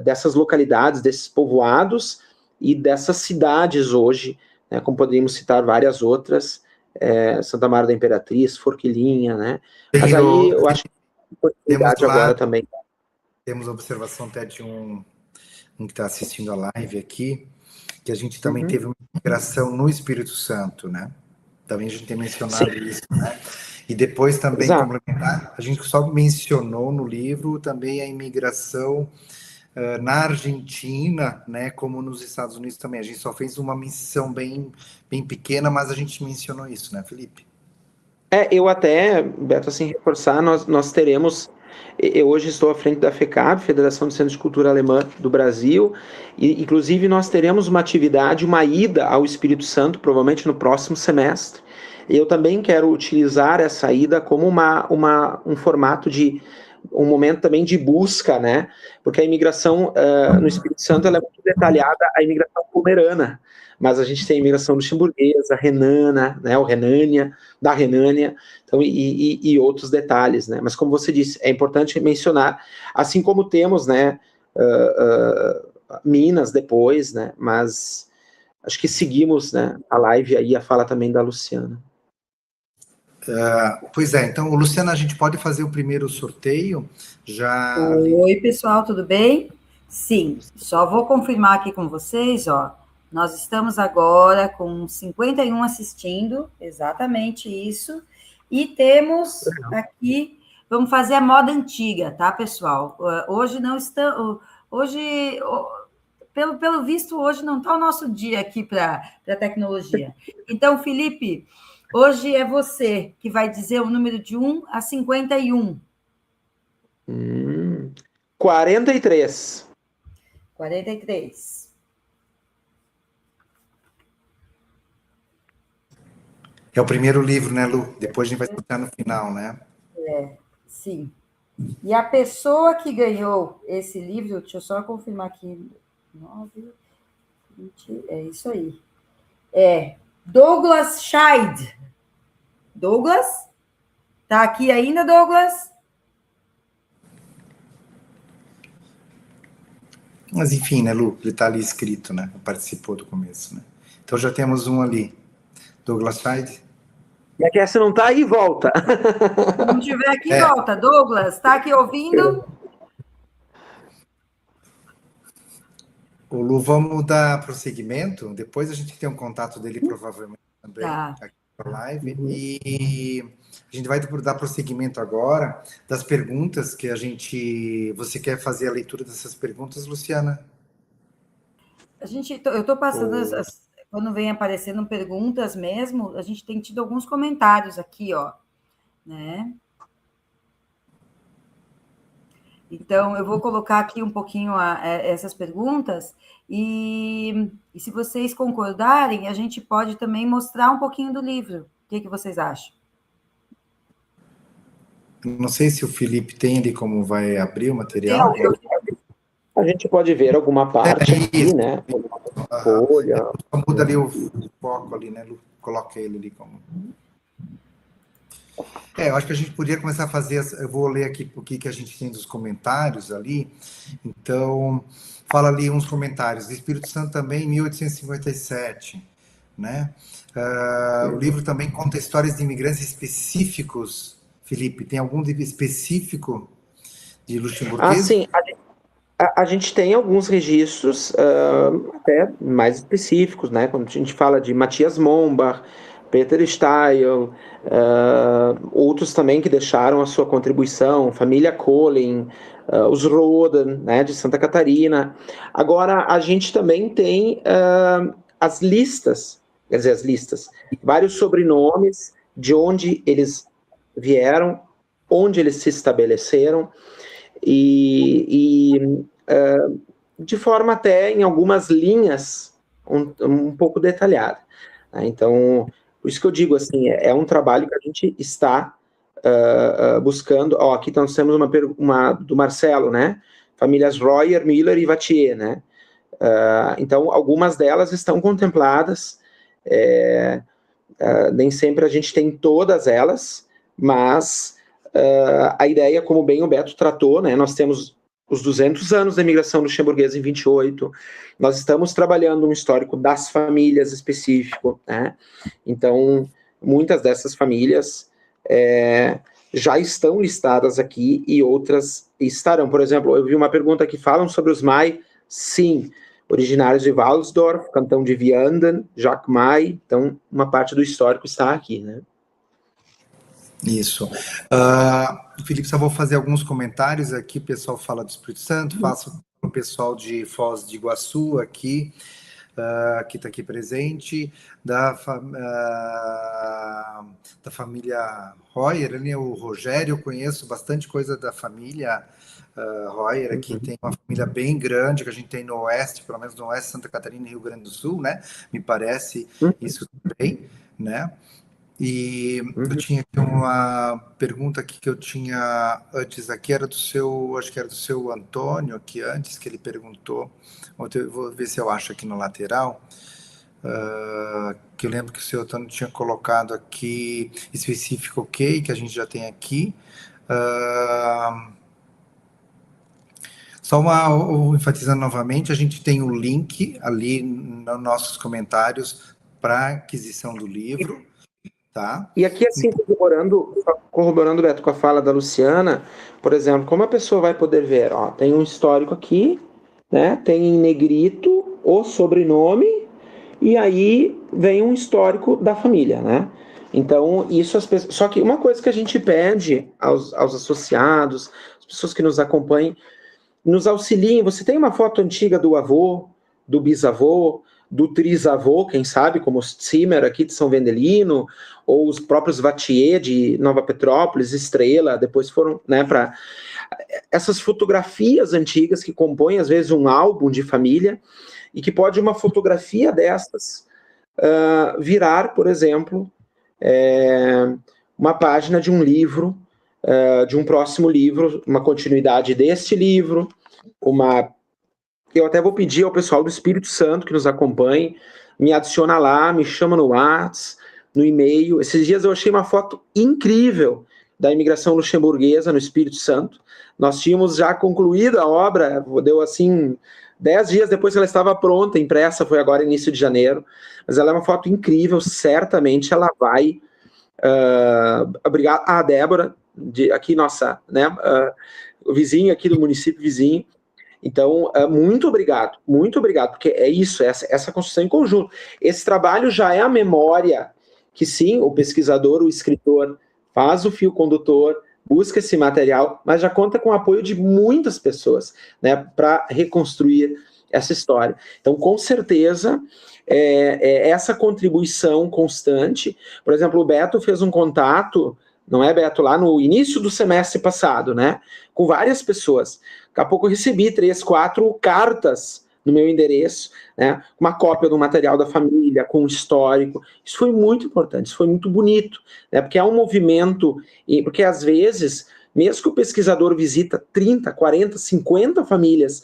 dessas localidades, desses povoados e dessas cidades hoje, né, como poderíamos citar várias outras, Santa Maria da Imperatriz, Forquilinha, né? Mas aí eu acho que tem oportunidade agora também. Temos observação até de um que está assistindo a live aqui, que a gente também teve uma migração no Espírito Santo, né? Também a gente tem mencionado isso, né? E depois também, complementar, a gente só mencionou no livro também a imigração na Argentina, né, como nos Estados Unidos também. A gente só fez uma menção bem pequena, mas a gente mencionou isso, né, Felipe? Eu até, Beto, assim, reforçar, nós teremos, eu hoje estou à frente da FECAB, Federação de Centros de Cultura Alemã do Brasil, e inclusive nós teremos uma atividade, uma ida ao Espírito Santo, provavelmente no próximo semestre. Eu também quero utilizar essa ida como um formato de, um momento também de busca, né? Porque a imigração no Espírito Santo ela é muito detalhada, a imigração pomerana, mas a gente tem a imigração luxemburguesa, renana, né? O Renânia, da Renânia, então, e outros detalhes, né? Mas como você disse, é importante mencionar, assim como temos, né, Minas depois, né? Mas acho que seguimos, né, a live aí, a fala também da Luciana. Pois é, então, Luciana, a gente pode fazer o primeiro sorteio? Oi, pessoal, tudo bem? Sim, só vou confirmar aqui com vocês, ó. Nós estamos agora com 51 assistindo, exatamente isso. E temos aqui, vamos fazer a moda antiga, tá, pessoal? Hoje não estamos. Hoje, pelo visto, hoje não está o nosso dia aqui para a tecnologia. Então, Felipe, hoje é você que vai dizer o número de 1 a 51. 43. 43. É o primeiro livro, né, Lu? Depois a gente vai escutar no final, né? Sim. E a pessoa que ganhou esse livro, deixa eu só confirmar aqui, 9, 20, é isso aí. Douglas Scheid. Douglas? Tá aqui ainda, Douglas? Mas enfim, né, Lu? Ele está ali escrito, né? Participou do começo, né? Então já temos um ali. Douglas Scheid. E aqui, se não tá aí, volta. Se não tiver aqui, volta. Douglas, está aqui ouvindo? O Lu, vamos dar prosseguimento. Depois a gente tem um contato dele, provavelmente, também, aqui na live. E a gente vai dar prosseguimento agora das perguntas que a gente... Você quer fazer a leitura dessas perguntas, Luciana? Eu estou passando... Quando vem aparecendo perguntas mesmo, a gente tem tido alguns comentários aqui, ó, né? Então, eu vou colocar aqui um pouquinho essas perguntas e se vocês concordarem, a gente pode também mostrar um pouquinho do livro. O que vocês acham? Não sei se o Felipe tem ali como vai abrir o material. A gente pode ver alguma parte aqui, né? Folha. Muda ali o foco ali, né, Lu? Coloca ele ali como... eu acho que a gente podia começar a fazer... Eu vou ler aqui o que a gente tem dos comentários ali. Então, fala ali uns comentários. Espírito Santo também, 1857, né? O livro também conta histórias de imigrantes específicos. Felipe, tem algum livro específico de luxemburguês? Sim. A gente tem alguns registros até mais específicos, né? Quando a gente fala de Matthias Mombach, Peter Steil, outros também que deixaram a sua contribuição, família Colin, os Roden, né, de Santa Catarina. Agora, a gente também tem as listas, vários sobrenomes, de onde eles vieram, onde eles se estabeleceram, de forma até, em algumas linhas, um pouco detalhada. Né? Então, por isso que eu digo, assim, é um trabalho que a gente está buscando. Aqui nós temos uma do Marcelo, né? Famílias Royer, Miller e Vatier, né? Então, algumas delas estão contempladas, nem sempre a gente tem todas elas, mas a ideia, como bem o Beto tratou, né? Nós temos os 200 anos da imigração luxemburguesa em 28, nós estamos trabalhando um histórico das famílias específico, né? Então, muitas dessas famílias já estão listadas aqui e outras estarão. Por exemplo, eu vi uma pergunta que falam sobre os Mai, sim, originários de Walsdorf, cantão de Vianden, Jacques Mai, então uma parte do histórico está aqui, né? Isso. Felipe, só vou fazer alguns comentários aqui, o pessoal fala do Espírito Santo, faço o pessoal de Foz de Iguaçu aqui, que está aqui presente, da família Royer, né? O Rogério, eu conheço bastante coisa da família Royer aqui, tem uma família bem grande que a gente tem no oeste, pelo menos no oeste, Santa Catarina e Rio Grande do Sul, né? Me parece isso também, né? E eu tinha aqui uma pergunta aqui que eu tinha antes aqui, era do seu, acho que era do seu Antônio aqui antes, que ele perguntou, vou ver se eu acho aqui no lateral, que eu lembro que o seu Antônio tinha colocado aqui específico, ok, que a gente já tem aqui. Só enfatizando novamente, a gente tem o link ali nos nossos comentários para aquisição do livro. Tá. E aqui, assim, corroborando, Beto, com a fala da Luciana, por exemplo, como a pessoa vai poder ver? Ó, tem um histórico aqui, né? Tem em negrito o sobrenome, e aí vem um histórico da família, né? Então, isso as pessoas. Só que uma coisa que a gente pede aos associados, as pessoas que nos acompanhem, nos auxiliem. Você tem uma foto antiga do avô, do bisavô, do trisavô, quem sabe, como os Zimmer aqui de São Vendelino, ou os próprios Vatier de Nova Petrópolis, Estrela, depois foram, né, para essas fotografias antigas que compõem, às vezes, um álbum de família, e que pode uma fotografia dessas virar, por exemplo, uma página de um livro, de um próximo livro, uma continuidade deste livro, eu até vou pedir ao pessoal do Espírito Santo que nos acompanhe, me adiciona lá, me chama no WhatsApp, no e-mail. Esses dias eu achei uma foto incrível da imigração luxemburguesa no Espírito Santo. Nós tínhamos já concluído a obra, deu assim, 10 dias depois que ela estava pronta, impressa, foi agora início de janeiro, mas ela é uma foto incrível, certamente ela vai... obrigado a Débora, aqui nossa, né, vizinho aqui do município vizinho. Então, muito obrigado, porque é isso, essa construção em conjunto. Esse trabalho já é a memória que, sim, o pesquisador, o escritor, faz o fio condutor, busca esse material, mas já conta com o apoio de muitas pessoas, né, para reconstruir essa história. Então, com certeza, essa contribuição constante. Por exemplo, o Beto fez um contato, não é, Beto, lá no início do semestre passado, né, com várias pessoas. Daqui a pouco eu recebi 3, 4 cartas no meu endereço, né, uma cópia do material da família, com o histórico. Isso foi muito importante, isso foi muito bonito, né, porque é um movimento, porque às vezes, mesmo que o pesquisador visita 30, 40, 50 famílias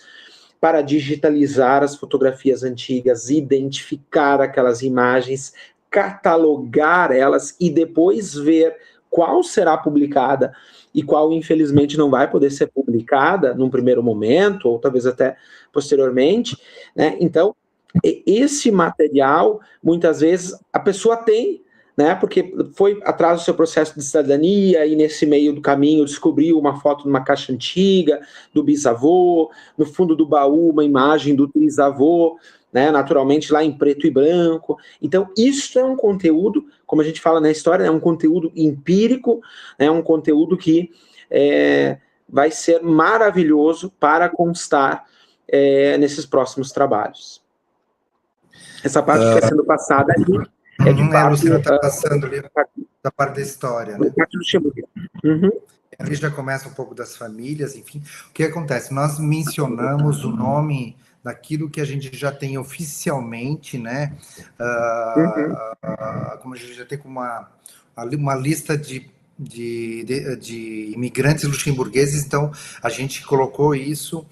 para digitalizar as fotografias antigas, identificar aquelas imagens, catalogar elas e depois ver qual será publicada e qual, infelizmente, não vai poder ser publicada num primeiro momento, ou talvez até posteriormente, né? Então, esse material, muitas vezes, a pessoa tem, né? Porque foi atrás do seu processo de cidadania e nesse meio do caminho descobriu uma foto numa caixa antiga do bisavô, no fundo do baú uma imagem do trisavô, né, naturalmente lá em preto e branco. Então, isso é um conteúdo, como a gente fala na história, é um conteúdo empírico, é um conteúdo que vai ser maravilhoso para constar nesses próximos trabalhos. Essa parte que está sendo passada ali é de fato... A Luciana está passando ali da parte da história, né? Ali já começa um pouco das famílias, enfim. O que acontece? Nós mencionamos o nome daquilo que a gente já tem oficialmente, né? Como a gente já tem uma lista de de imigrantes luxemburgueses, então a gente colocou isso,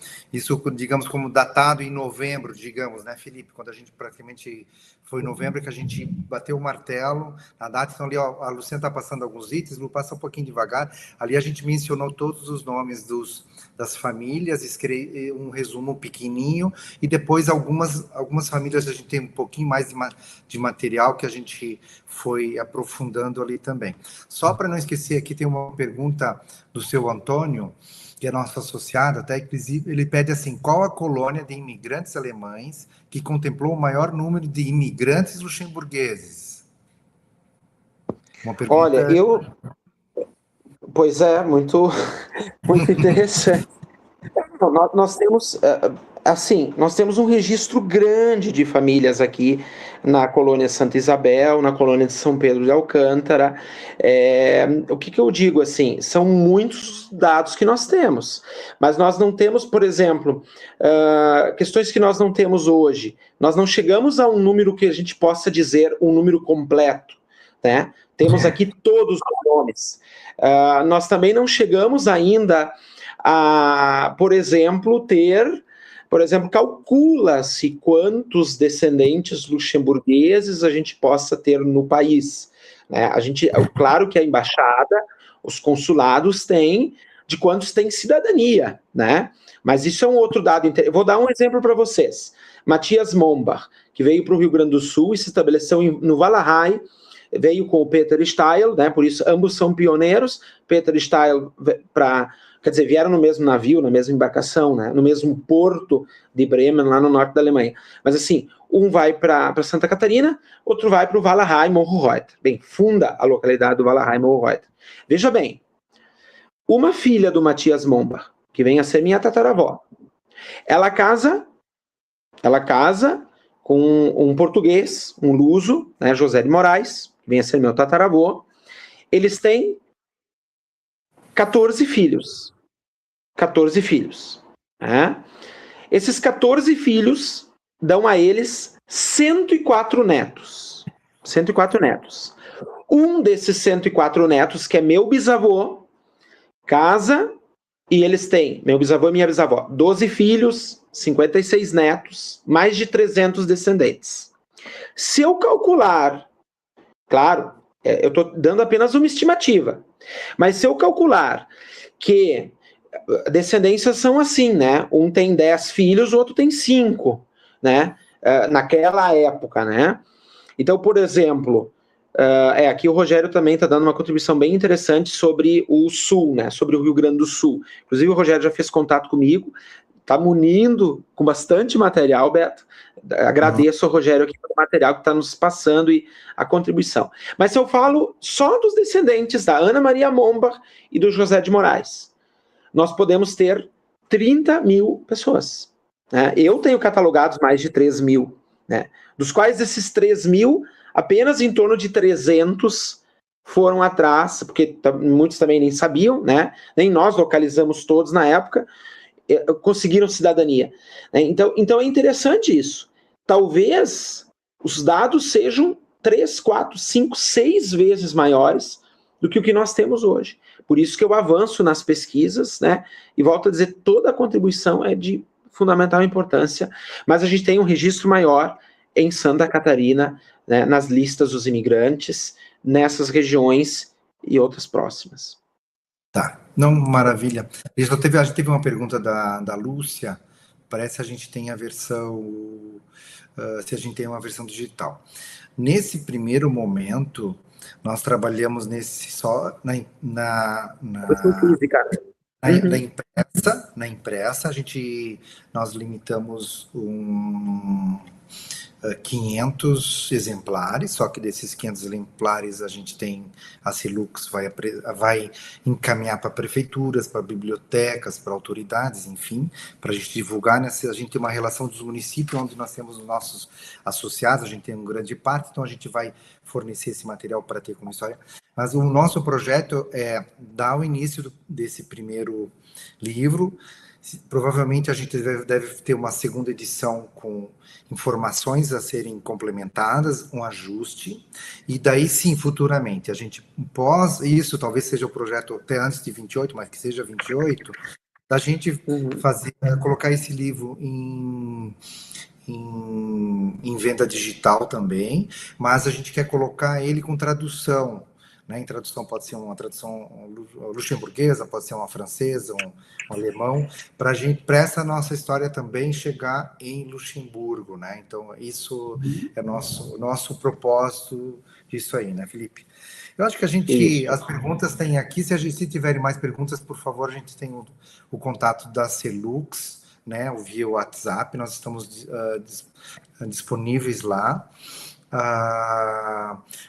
digamos, como datado em novembro, digamos, né, Felipe? Quando a gente praticamente foi em novembro que a gente bateu o martelo na data, então ali ó, a Luciana está passando alguns itens, Lu, passa um pouquinho devagar, ali a gente mencionou todos os nomes das famílias, escrevi um resumo pequenininho, e depois algumas famílias a gente tem um pouquinho mais de material que a gente foi aprofundando ali também. Só para não esquecer, aqui tem uma pergunta do seu Antônio, que é nosso associado, até inclusive, ele pede assim, qual a colônia de imigrantes alemães que contemplou o maior número de imigrantes luxemburgueses? Uma pergunta... Olha, pois é, muito, muito interessante. Nós temos, assim, nós temos um registro grande de famílias aqui na colônia Santa Isabel, na colônia de São Pedro de Alcântara. O que eu digo, assim, são muitos dados que nós temos, mas nós não temos, por exemplo, questões que nós não temos hoje. Nós não chegamos a um número que a gente possa dizer um número completo, né? Temos aqui todos os nomes. Nós também não chegamos ainda a, por exemplo, calcula-se quantos descendentes luxemburgueses a gente possa ter no país, né? Claro que a embaixada, os consulados têm de quantos têm cidadania, né? Mas isso é um outro dado. Eu vou dar um exemplo para vocês. Matthias Mombach, que veio para o Rio Grande do Sul e se estabeleceu no Valahai, veio com o Peter Steil, né? Por isso ambos são pioneiros. Peter Steil vieram no mesmo navio, na mesma embarcação, né? No mesmo porto de Bremen, lá no norte da Alemanha. Mas assim, um vai para Santa Catarina, outro vai para o Valahai Morro Reuter. Bem, funda a localidade do Valahai Morro Reuter. Veja bem, uma filha do Matthias Mombach, que vem a ser minha tataravó, ela casa com um português, um luso, né, José de Moraes, que vem a ser meu tataravô. Eles têm 14 filhos. 14 filhos. Né? Esses 14 filhos dão a eles 104 netos. 104 netos. Um desses 104 netos, que é meu bisavô, casa e eles têm, meu bisavô e minha bisavó, 12 filhos, 56 netos, mais de 300 descendentes. Se eu calcular, claro, eu estou dando apenas uma estimativa, mas se eu calcular que descendências são assim, né? Um tem 10 filhos, o outro tem 5, né? Naquela época, né? Então, por exemplo, aqui o Rogério também está dando uma contribuição bem interessante sobre o Sul, né? Sobre o Rio Grande do Sul. Inclusive, o Rogério já fez contato comigo, está munindo com bastante material, Beto. Agradeço ao Rogério aqui pelo material que está nos passando e a contribuição. Mas se eu falo só dos descendentes da Ana Maria Mombach e do José de Moraes, nós podemos ter 30 mil pessoas. Né? Eu tenho catalogados mais de 3 mil, né? Dos quais esses 3 mil, apenas em torno de 300 foram atrás, porque muitos também nem sabiam, né? Nem nós localizamos todos na época, conseguiram cidadania. Né? Então é interessante isso. Talvez os dados sejam 3, 4, 5, 6 vezes maiores do que o que nós temos hoje. Por isso que eu avanço nas pesquisas, né? E volto a dizer, toda a contribuição é de fundamental importância, mas a gente tem um registro maior em Santa Catarina, né, nas listas dos imigrantes, nessas regiões e outras próximas. Tá, não, maravilha. A gente teve uma pergunta da Lúcia, parece que a gente tem a versão, se a gente tem uma versão digital. Nesse primeiro momento, nós trabalhamos na impressa, nós limitamos 500 exemplares, só que desses 500 exemplares a gente tem, a Celux vai encaminhar para prefeituras, para bibliotecas, para autoridades, enfim, para a gente divulgar, né? A gente tem uma relação dos municípios, onde nós temos os nossos associados, a gente tem um grande parte, então a gente vai fornecer esse material para ter como história. Mas o nosso projeto é dar o início desse primeiro livro, Provavelmente a gente deve ter uma segunda edição com informações a serem complementadas, um ajuste, e daí sim, futuramente, a gente pós isso, talvez seja o projeto até antes de 28, mas que seja 28, da gente fazer, colocar esse livro em venda digital também, mas a gente quer colocar ele com tradução, né? Em tradução pode ser uma tradução luxemburguesa, pode ser uma francesa, um alemão, para essa nossa história também chegar em Luxemburgo, né? Então isso é nosso propósito disso aí, né, Felipe? Eu acho que as perguntas têm aqui, se tiverem mais perguntas, por favor, a gente tem o contato da Celux, né, via WhatsApp, nós estamos disponíveis lá.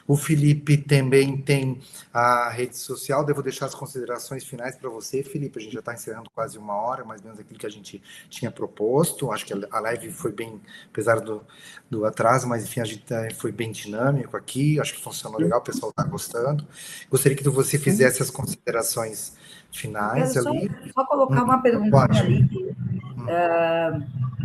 O Felipe também tem a rede social, devo deixar as considerações finais para você, Felipe, a gente já está encerrando quase 1 hora, mais ou menos aquilo que a gente tinha proposto, acho que a live foi bem, apesar do atraso, mas enfim, a gente foi bem dinâmico aqui, acho que funcionou legal, o pessoal está gostando. Gostaria que você fizesse as considerações finais ali. Só colocar uma perguntinha ali,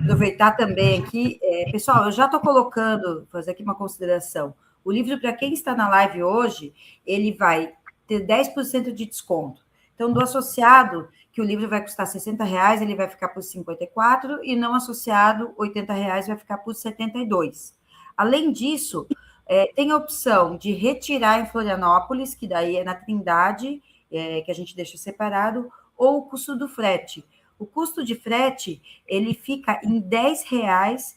aproveitar também aqui, pessoal, eu já estou colocando, fazer aqui uma consideração, o livro para quem está na live hoje, ele vai ter 10% de desconto, então do associado, que o livro vai custar R$60, ele vai ficar por 54, e não associado, R$80 vai ficar por 72. Além disso, tem a opção de retirar em Florianópolis, que daí é na Trindade, que a gente deixa separado, ou o custo do frete. O custo de frete, ele fica em R$10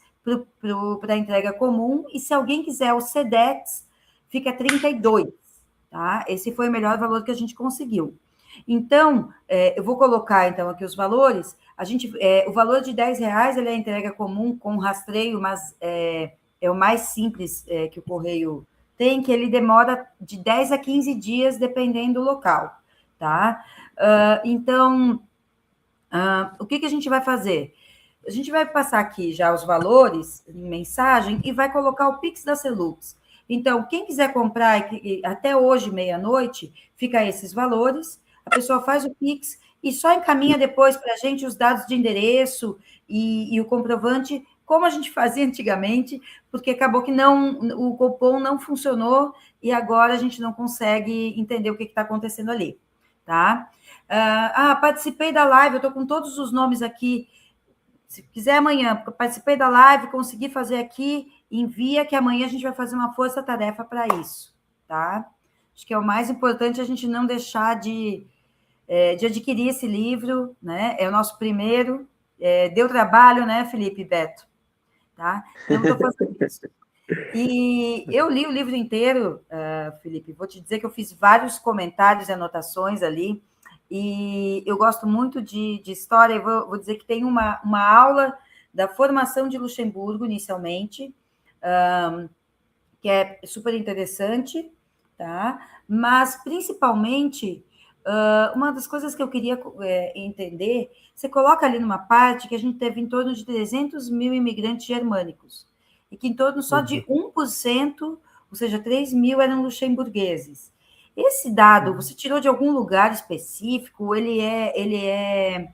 para a entrega comum, e se alguém quiser o Sedex, fica 32, tá? Esse foi o melhor valor que a gente conseguiu. Então, eu vou colocar, então, aqui os valores. O valor de R$10, ele é a entrega comum com rastreio, mas é o mais simples que o Correio tem, que ele demora de 10 a 15 dias, dependendo do local, tá? Então... o que a gente vai fazer? A gente vai passar aqui já os valores em mensagem e vai colocar o Pix da Celux. Então, quem quiser comprar até hoje, meia-noite, fica esses valores, a pessoa faz o Pix e só encaminha depois para a gente os dados de endereço e o comprovante, como a gente fazia antigamente, porque acabou que o cupom não funcionou e agora a gente não consegue entender o que está acontecendo ali, tá? Participei da live, eu estou com todos os nomes aqui. Se quiser amanhã, participei da live, consegui fazer aqui, envia, que amanhã a gente vai fazer uma força-tarefa para isso, tá? Acho que é o mais importante a gente não deixar de adquirir esse livro, né? É o nosso primeiro, deu trabalho, né, Felipe e Beto? Tá? Então, estou fazendo isso. E eu li o livro inteiro, Felipe, vou te dizer que eu fiz vários comentários e anotações ali, e eu gosto muito de história, eu vou dizer que tem uma aula da formação de Luxemburgo, inicialmente, que é super interessante, tá? Mas, principalmente, uma das coisas que eu queria entender, você coloca ali numa parte que a gente teve em torno de 300 mil imigrantes germânicos, e que em torno só de 1%, ou seja, 3 mil eram luxemburgueses. Esse dado, você tirou de algum lugar específico? Ele é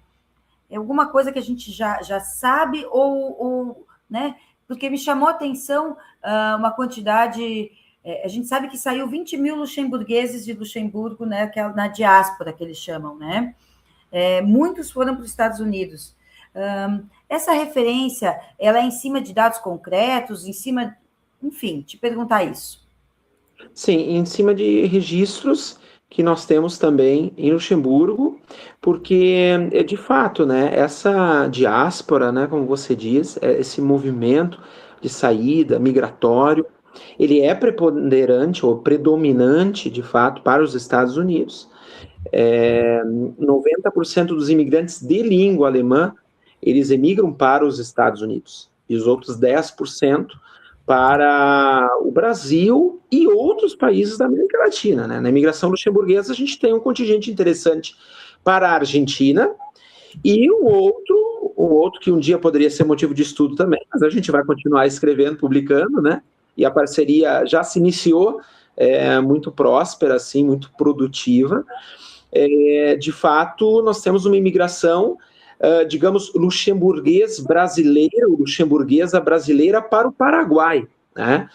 alguma coisa que a gente já sabe, ou né? Porque me chamou a atenção uma quantidade... a gente sabe que saiu 20 mil luxemburgueses de Luxemburgo, né, que é na diáspora, que eles chamam, né? Muitos foram para os Estados Unidos. Essa referência, ela é em cima de dados concretos, enfim, te perguntar isso. Sim, em cima de registros que nós temos também em Luxemburgo, porque, de fato, né, essa diáspora, né, como você diz, esse movimento de saída migratório, ele é preponderante ou predominante, de fato, para os Estados Unidos. 90% dos imigrantes de língua alemã, eles emigram para os Estados Unidos, e os outros 10% para o Brasil e outros países da América Latina, né? Na imigração luxemburguesa, a gente tem um contingente interessante para a Argentina e um outro que um dia poderia ser motivo de estudo também, mas a gente vai continuar escrevendo, publicando, né? E a parceria já se iniciou, muito próspera, assim, muito produtiva. De fato, nós temos uma imigração digamos, luxemburguês brasileiro, luxemburguesa brasileira para o Paraguai, né?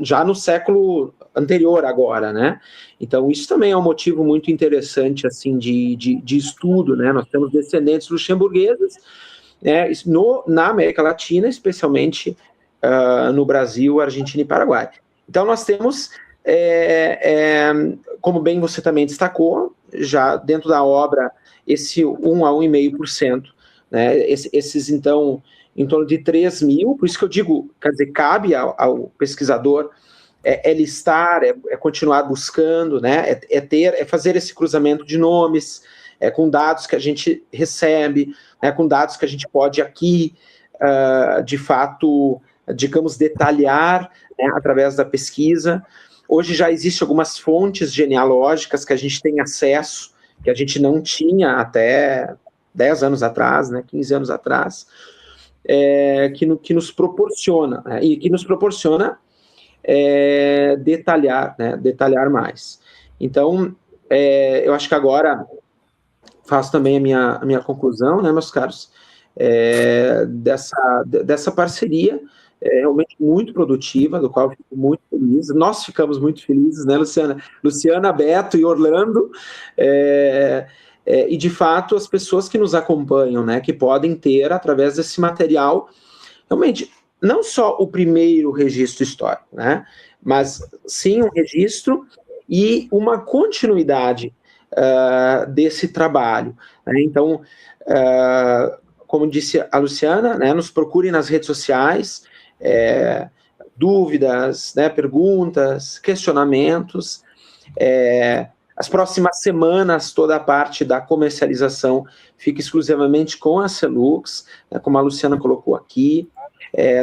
Já no século anterior agora, né? Então, isso também é um motivo muito interessante, assim, de estudo, né? Nós temos descendentes luxemburgueses, né, na América Latina, especialmente no Brasil, Argentina e Paraguai. Então, nós temos, como bem você também destacou, já dentro da obra, esse 1 a 1,5%, né, esses, então, em torno de 3 mil, por isso que eu digo, quer dizer, cabe ao pesquisador listar, continuar buscando, né, fazer esse cruzamento de nomes, com dados que a gente recebe, né, com dados que a gente pode aqui, de fato, digamos, detalhar, né, através da pesquisa. Hoje já existem algumas fontes genealógicas que a gente tem acesso, que a gente não tinha até 10 anos atrás, né, 15 anos atrás, que nos proporciona, né, e que nos proporciona detalhar, né, detalhar mais. Então, eu acho que agora faço também a minha conclusão, né, meus caros, dessa parceria, realmente muito produtiva, do qual eu fico muito feliz. Nós ficamos muito felizes, né, Luciana? Luciana, Beto e Orlando, e, de fato, as pessoas que nos acompanham, né, que podem ter, através desse material, realmente, não só o primeiro registro histórico, né, mas sim um registro e uma continuidade desse trabalho, né? Então, como disse a Luciana, né, nos procurem nas redes sociais, dúvidas, né, perguntas, questionamentos. As próximas semanas, toda a parte da comercialização fica exclusivamente com a Celux, né, como a Luciana colocou aqui.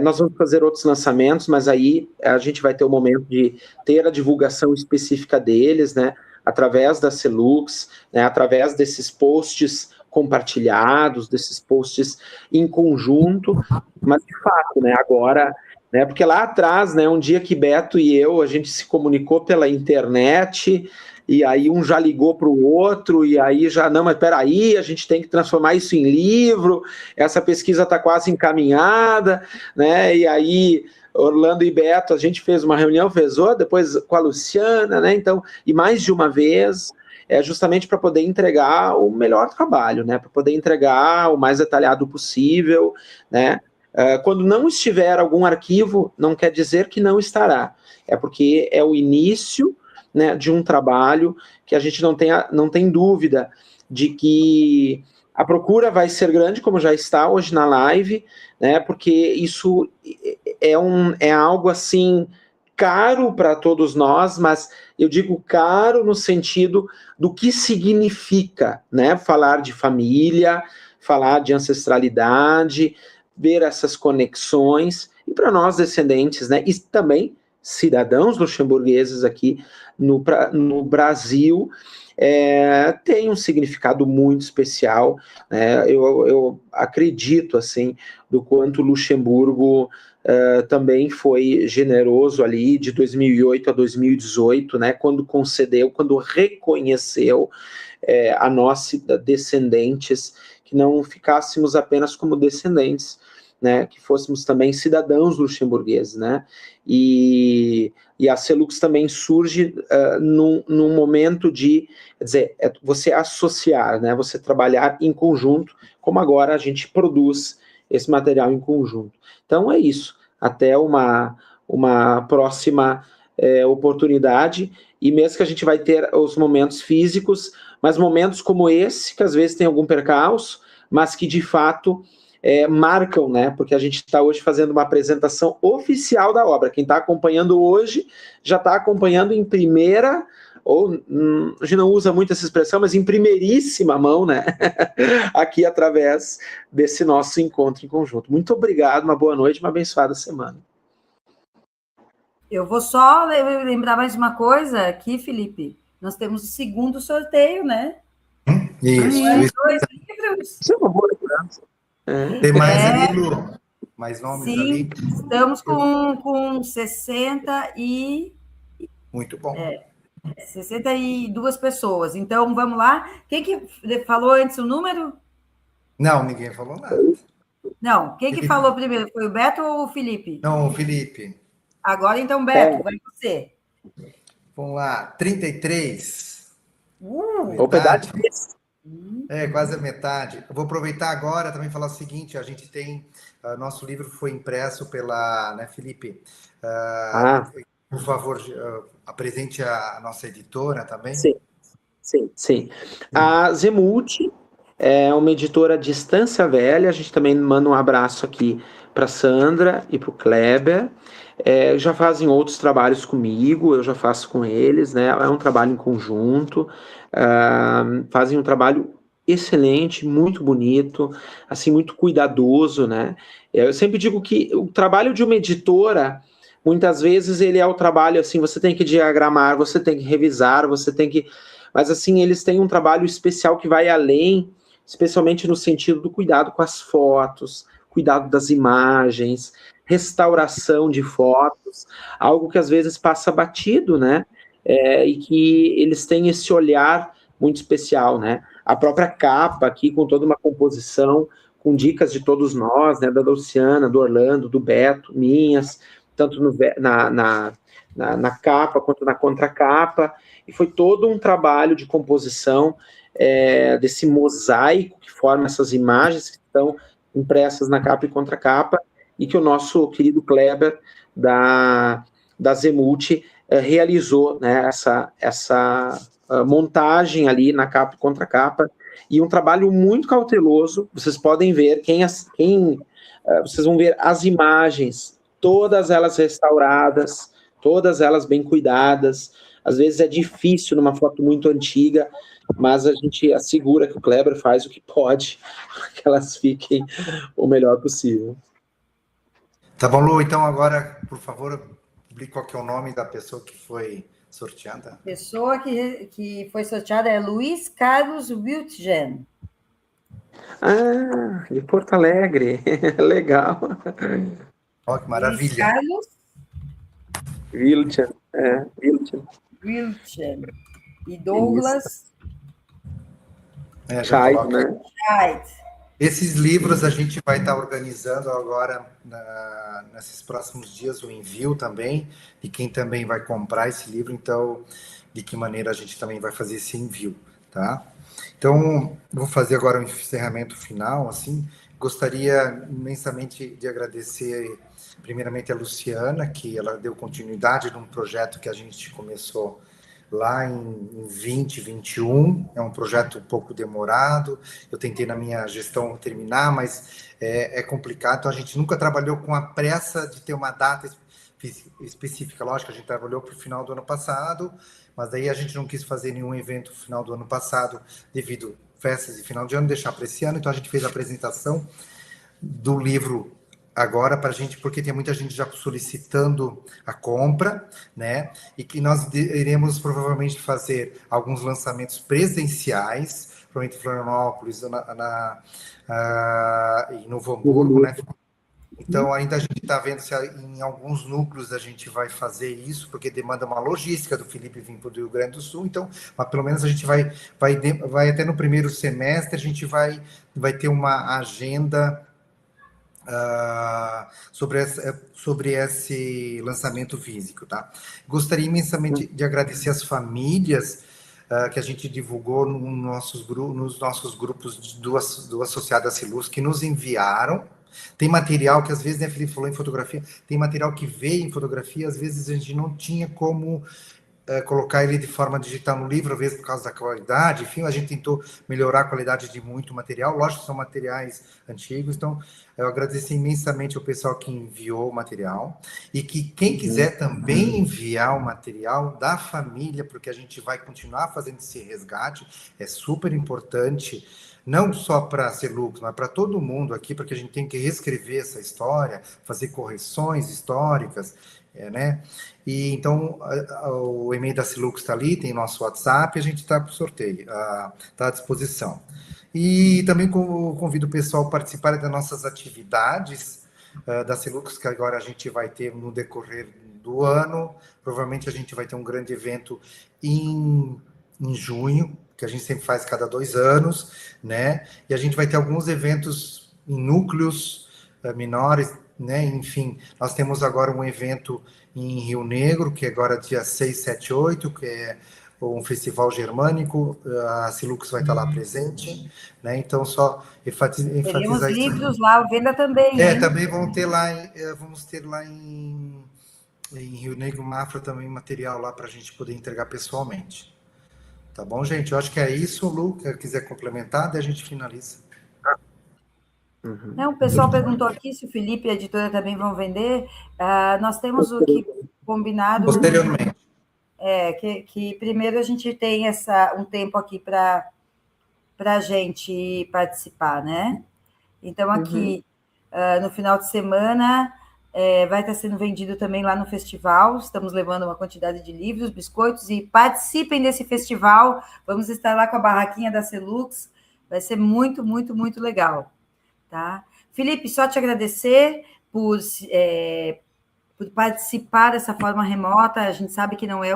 Nós vamos fazer outros lançamentos, mas aí a gente vai ter o momento de ter a divulgação específica deles, né, através da Celux, né, através desses posts compartilhados, desses posts em conjunto, mas de fato, né, agora, né, porque lá atrás, né, um dia que Beto e eu, a gente se comunicou pela internet, e aí um já ligou para o outro, e aí já, não, mas peraí, a gente tem que transformar isso em livro, essa pesquisa está quase encaminhada, né, e aí Orlando e Beto, a gente fez uma reunião, depois com a Luciana, né, então, e mais de uma vez, justamente para poder entregar o melhor trabalho, né, para poder entregar o mais detalhado possível, né. Quando não estiver algum arquivo, não quer dizer que não estará, é porque é o início, né, de um trabalho que a gente não tem dúvida de que a procura vai ser grande, como já está hoje na live, né, porque isso é algo assim caro para todos nós, mas eu digo caro no sentido do que significa, né, falar de família, falar de ancestralidade, ver essas conexões, e para nós descendentes, né, e também cidadãos luxemburgueses aqui no Brasil, tem um significado muito especial, né? Eu acredito, assim, do quanto Luxemburgo também foi generoso ali de 2008 a 2018, né, quando reconheceu a nós, descendentes, que não ficássemos apenas como descendentes, né, que fôssemos também cidadãos luxemburgueses, né, e a Celux também surge num momento de, quer dizer, você associar, né, você trabalhar em conjunto, como agora a gente produz esse material em conjunto. Então é isso, até uma próxima oportunidade, e mesmo que a gente vai ter os momentos físicos, mas momentos como esse, que às vezes tem algum percalço, mas que de fato marcam, né? Porque a gente está hoje fazendo uma apresentação oficial da obra. Quem está acompanhando hoje já está acompanhando em primeira, ou a gente não usa muito essa expressão, mas em primeiríssima mão, né? Aqui através desse nosso encontro em conjunto. Muito obrigado, uma boa noite, uma abençoada semana. Eu vou só lembrar mais uma coisa aqui, Felipe. Nós temos o segundo sorteio, né? Isso. 2 livros. Isso é uma boa lembrança. Tem mais ali, Lu? Mais nomes ali? Estamos com 60 e... Muito bom. 62 pessoas. Então, vamos lá. Quem que falou antes o número? Não, ninguém falou nada. Não, quem que Felipe. falou primeiro? Foi o Beto ou o Felipe? Não, o Felipe. Agora, então, É, Beto, vai você. Vamos lá, 33. o pedaço Metade. Quase a metade. Eu vou aproveitar agora também falar o seguinte: a gente tem. Nosso livro foi impresso pela, né, Felipe? Ah, Por favor, apresente a nossa editora também. sim, sim. A Zemult é uma editora de Estância Velha. A gente também manda um abraço aqui para Sandra e para o Kleber. Já fazem outros trabalhos comigo, eu já faço com eles, né? É um trabalho em conjunto. Fazem um trabalho excelente, muito bonito, assim, muito cuidadoso, né? Eu sempre digo que o trabalho de uma editora, muitas vezes ele é o trabalho assim, você tem que diagramar, você tem que revisar, você tem que, mas assim, eles têm um trabalho especial que vai além, especialmente no sentido do cuidado com as fotos, cuidado das imagens, restauração de fotos, algo que às vezes passa batido, né? E que eles têm esse olhar muito especial, né? A própria capa aqui, com toda uma composição, com dicas de todos nós, né? Da Luciana, do Orlando, do Beto, minhas, tanto na capa quanto na contracapa, e foi todo um trabalho de composição desse mosaico que forma essas imagens que estão impressas na capa e contracapa, e que o nosso querido Kleber da Zemult realizou, né, essa montagem ali na capa e contracapa, e um trabalho muito cauteloso. Vocês podem ver, vocês vão ver as imagens, todas elas restauradas, todas elas bem cuidadas. Às vezes é difícil numa foto muito antiga, mas a gente assegura que o Kleber faz o que pode para que elas fiquem o melhor possível. Tá bom, Lu, então agora, por favor, publique qual que é o nome da pessoa que foi sorteada. A pessoa que foi sorteada é Luiz Carlos Wiltgen. Ah, de Porto Alegre. Legal. Ó, que maravilha. Luiz Carlos Wiltgen. E Douglas Scheid, né? Scheid. Esses livros a gente vai estar organizando agora, nesses próximos dias, o envio também, de quem também vai comprar esse livro, então, de que maneira a gente também vai fazer esse envio, tá? Então, vou fazer agora o encerramento final, assim, gostaria imensamente de agradecer, primeiramente, a Luciana, que ela deu continuidade num projeto que a gente começou lá em 2021, é um projeto um pouco demorado, eu tentei na minha gestão terminar, mas é complicado, então a gente nunca trabalhou com a pressa de ter uma data específica, lógico, a gente trabalhou para o final do ano passado, mas daí a gente não quis fazer nenhum evento no final do ano passado, devido festas de final de ano, deixar para esse ano, então a gente fez a apresentação do livro agora para a gente, porque tem muita gente já solicitando a compra, né? E que nós iremos provavelmente fazer alguns lançamentos presenciais, provavelmente em Florianópolis, em Novo Hamburgo, né? Então, ainda a gente está vendo se em alguns núcleos a gente vai fazer isso, porque demanda uma logística do Felipe vir para o Rio Grande do Sul. Então, mas pelo menos a gente vai até no primeiro semestre, a gente vai ter uma agenda sobre esse lançamento físico, tá? Gostaria imensamente de agradecer as famílias que a gente divulgou nos nossos grupos do Associado à Siluz, que nos enviaram. Tem material que às vezes, né, Felipe falou em fotografia, tem material que veio em fotografia, às vezes a gente não tinha como colocar ele de forma digital no livro, às vezes por causa da qualidade, enfim, a gente tentou melhorar a qualidade de muito material, lógico que são materiais antigos, então eu agradeço imensamente ao pessoal que enviou o material, e que quem quiser também enviar o material da família, porque a gente vai continuar fazendo esse resgate, é super importante, não só para a Celux, mas para todo mundo aqui, porque a gente tem que reescrever essa história, fazer correções históricas, né? E então o e-mail da Celux está ali, tem nosso WhatsApp, a gente está para o sorteio, está à disposição. E também convido o pessoal a participar das nossas atividades da Celux, que agora a gente vai ter no decorrer do ano. Provavelmente a gente vai ter um grande evento em junho, que a gente sempre faz cada 2 anos, né? E a gente vai ter alguns eventos em núcleos menores, né? Enfim, nós temos agora um evento em Rio Negro, que é agora dia 6, 7, 8, que é um festival germânico, a Silux vai estar lá presente, né? Então, só Teremos enfatizar isso aí. livros lá, venda também, hein? Também vamos ter lá, em Rio Negro, Mafra, também material lá para a gente poder entregar pessoalmente. Tá bom, gente? Eu acho que é isso, Lu. Se quiser complementar, daí a gente finaliza. Não, o pessoal perguntou aqui se o Felipe e a editora também vão vender. Nós temos o que combinado. Posteriormente. Que primeiro a gente tem um tempo aqui para a gente participar, né? Então, aqui, no final de semana, vai estar sendo vendido também lá no festival. Estamos levando uma quantidade de livros, biscoitos, e participem desse festival. Vamos estar lá com a barraquinha da Celux. Vai ser muito, muito, muito legal. Tá? Felipe, só te agradecer por participar dessa forma remota. A gente sabe que não é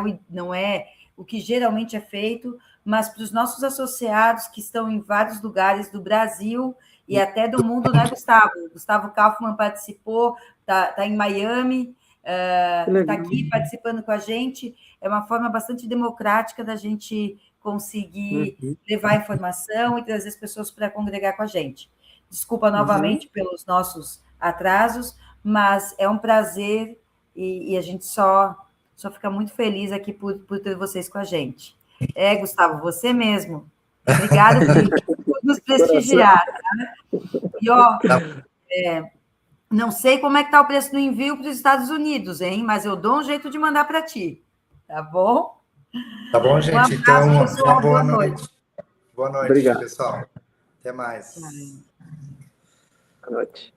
o que geralmente é feito, mas para os nossos associados que estão em vários lugares do Brasil e até do mundo, né, Gustavo? Gustavo Kaufmann participou, está em Miami, está aqui participando com a gente. É uma forma bastante democrática da gente conseguir levar informação e trazer as pessoas para congregar com a gente. Desculpa novamente pelos nossos atrasos, mas é um prazer e a gente só fica muito feliz aqui por ter vocês com a gente. Gustavo, você mesmo. Obrigado por nos prestigiar. Tá? E, não sei como é que está o preço do envio para os Estados Unidos, hein? Mas eu dou um jeito de mandar para ti. Tá bom? Tá bom, gente? Abraço, Então, pessoal. uma boa noite. Boa noite, Obrigado. pessoal. Até mais. Boa noite.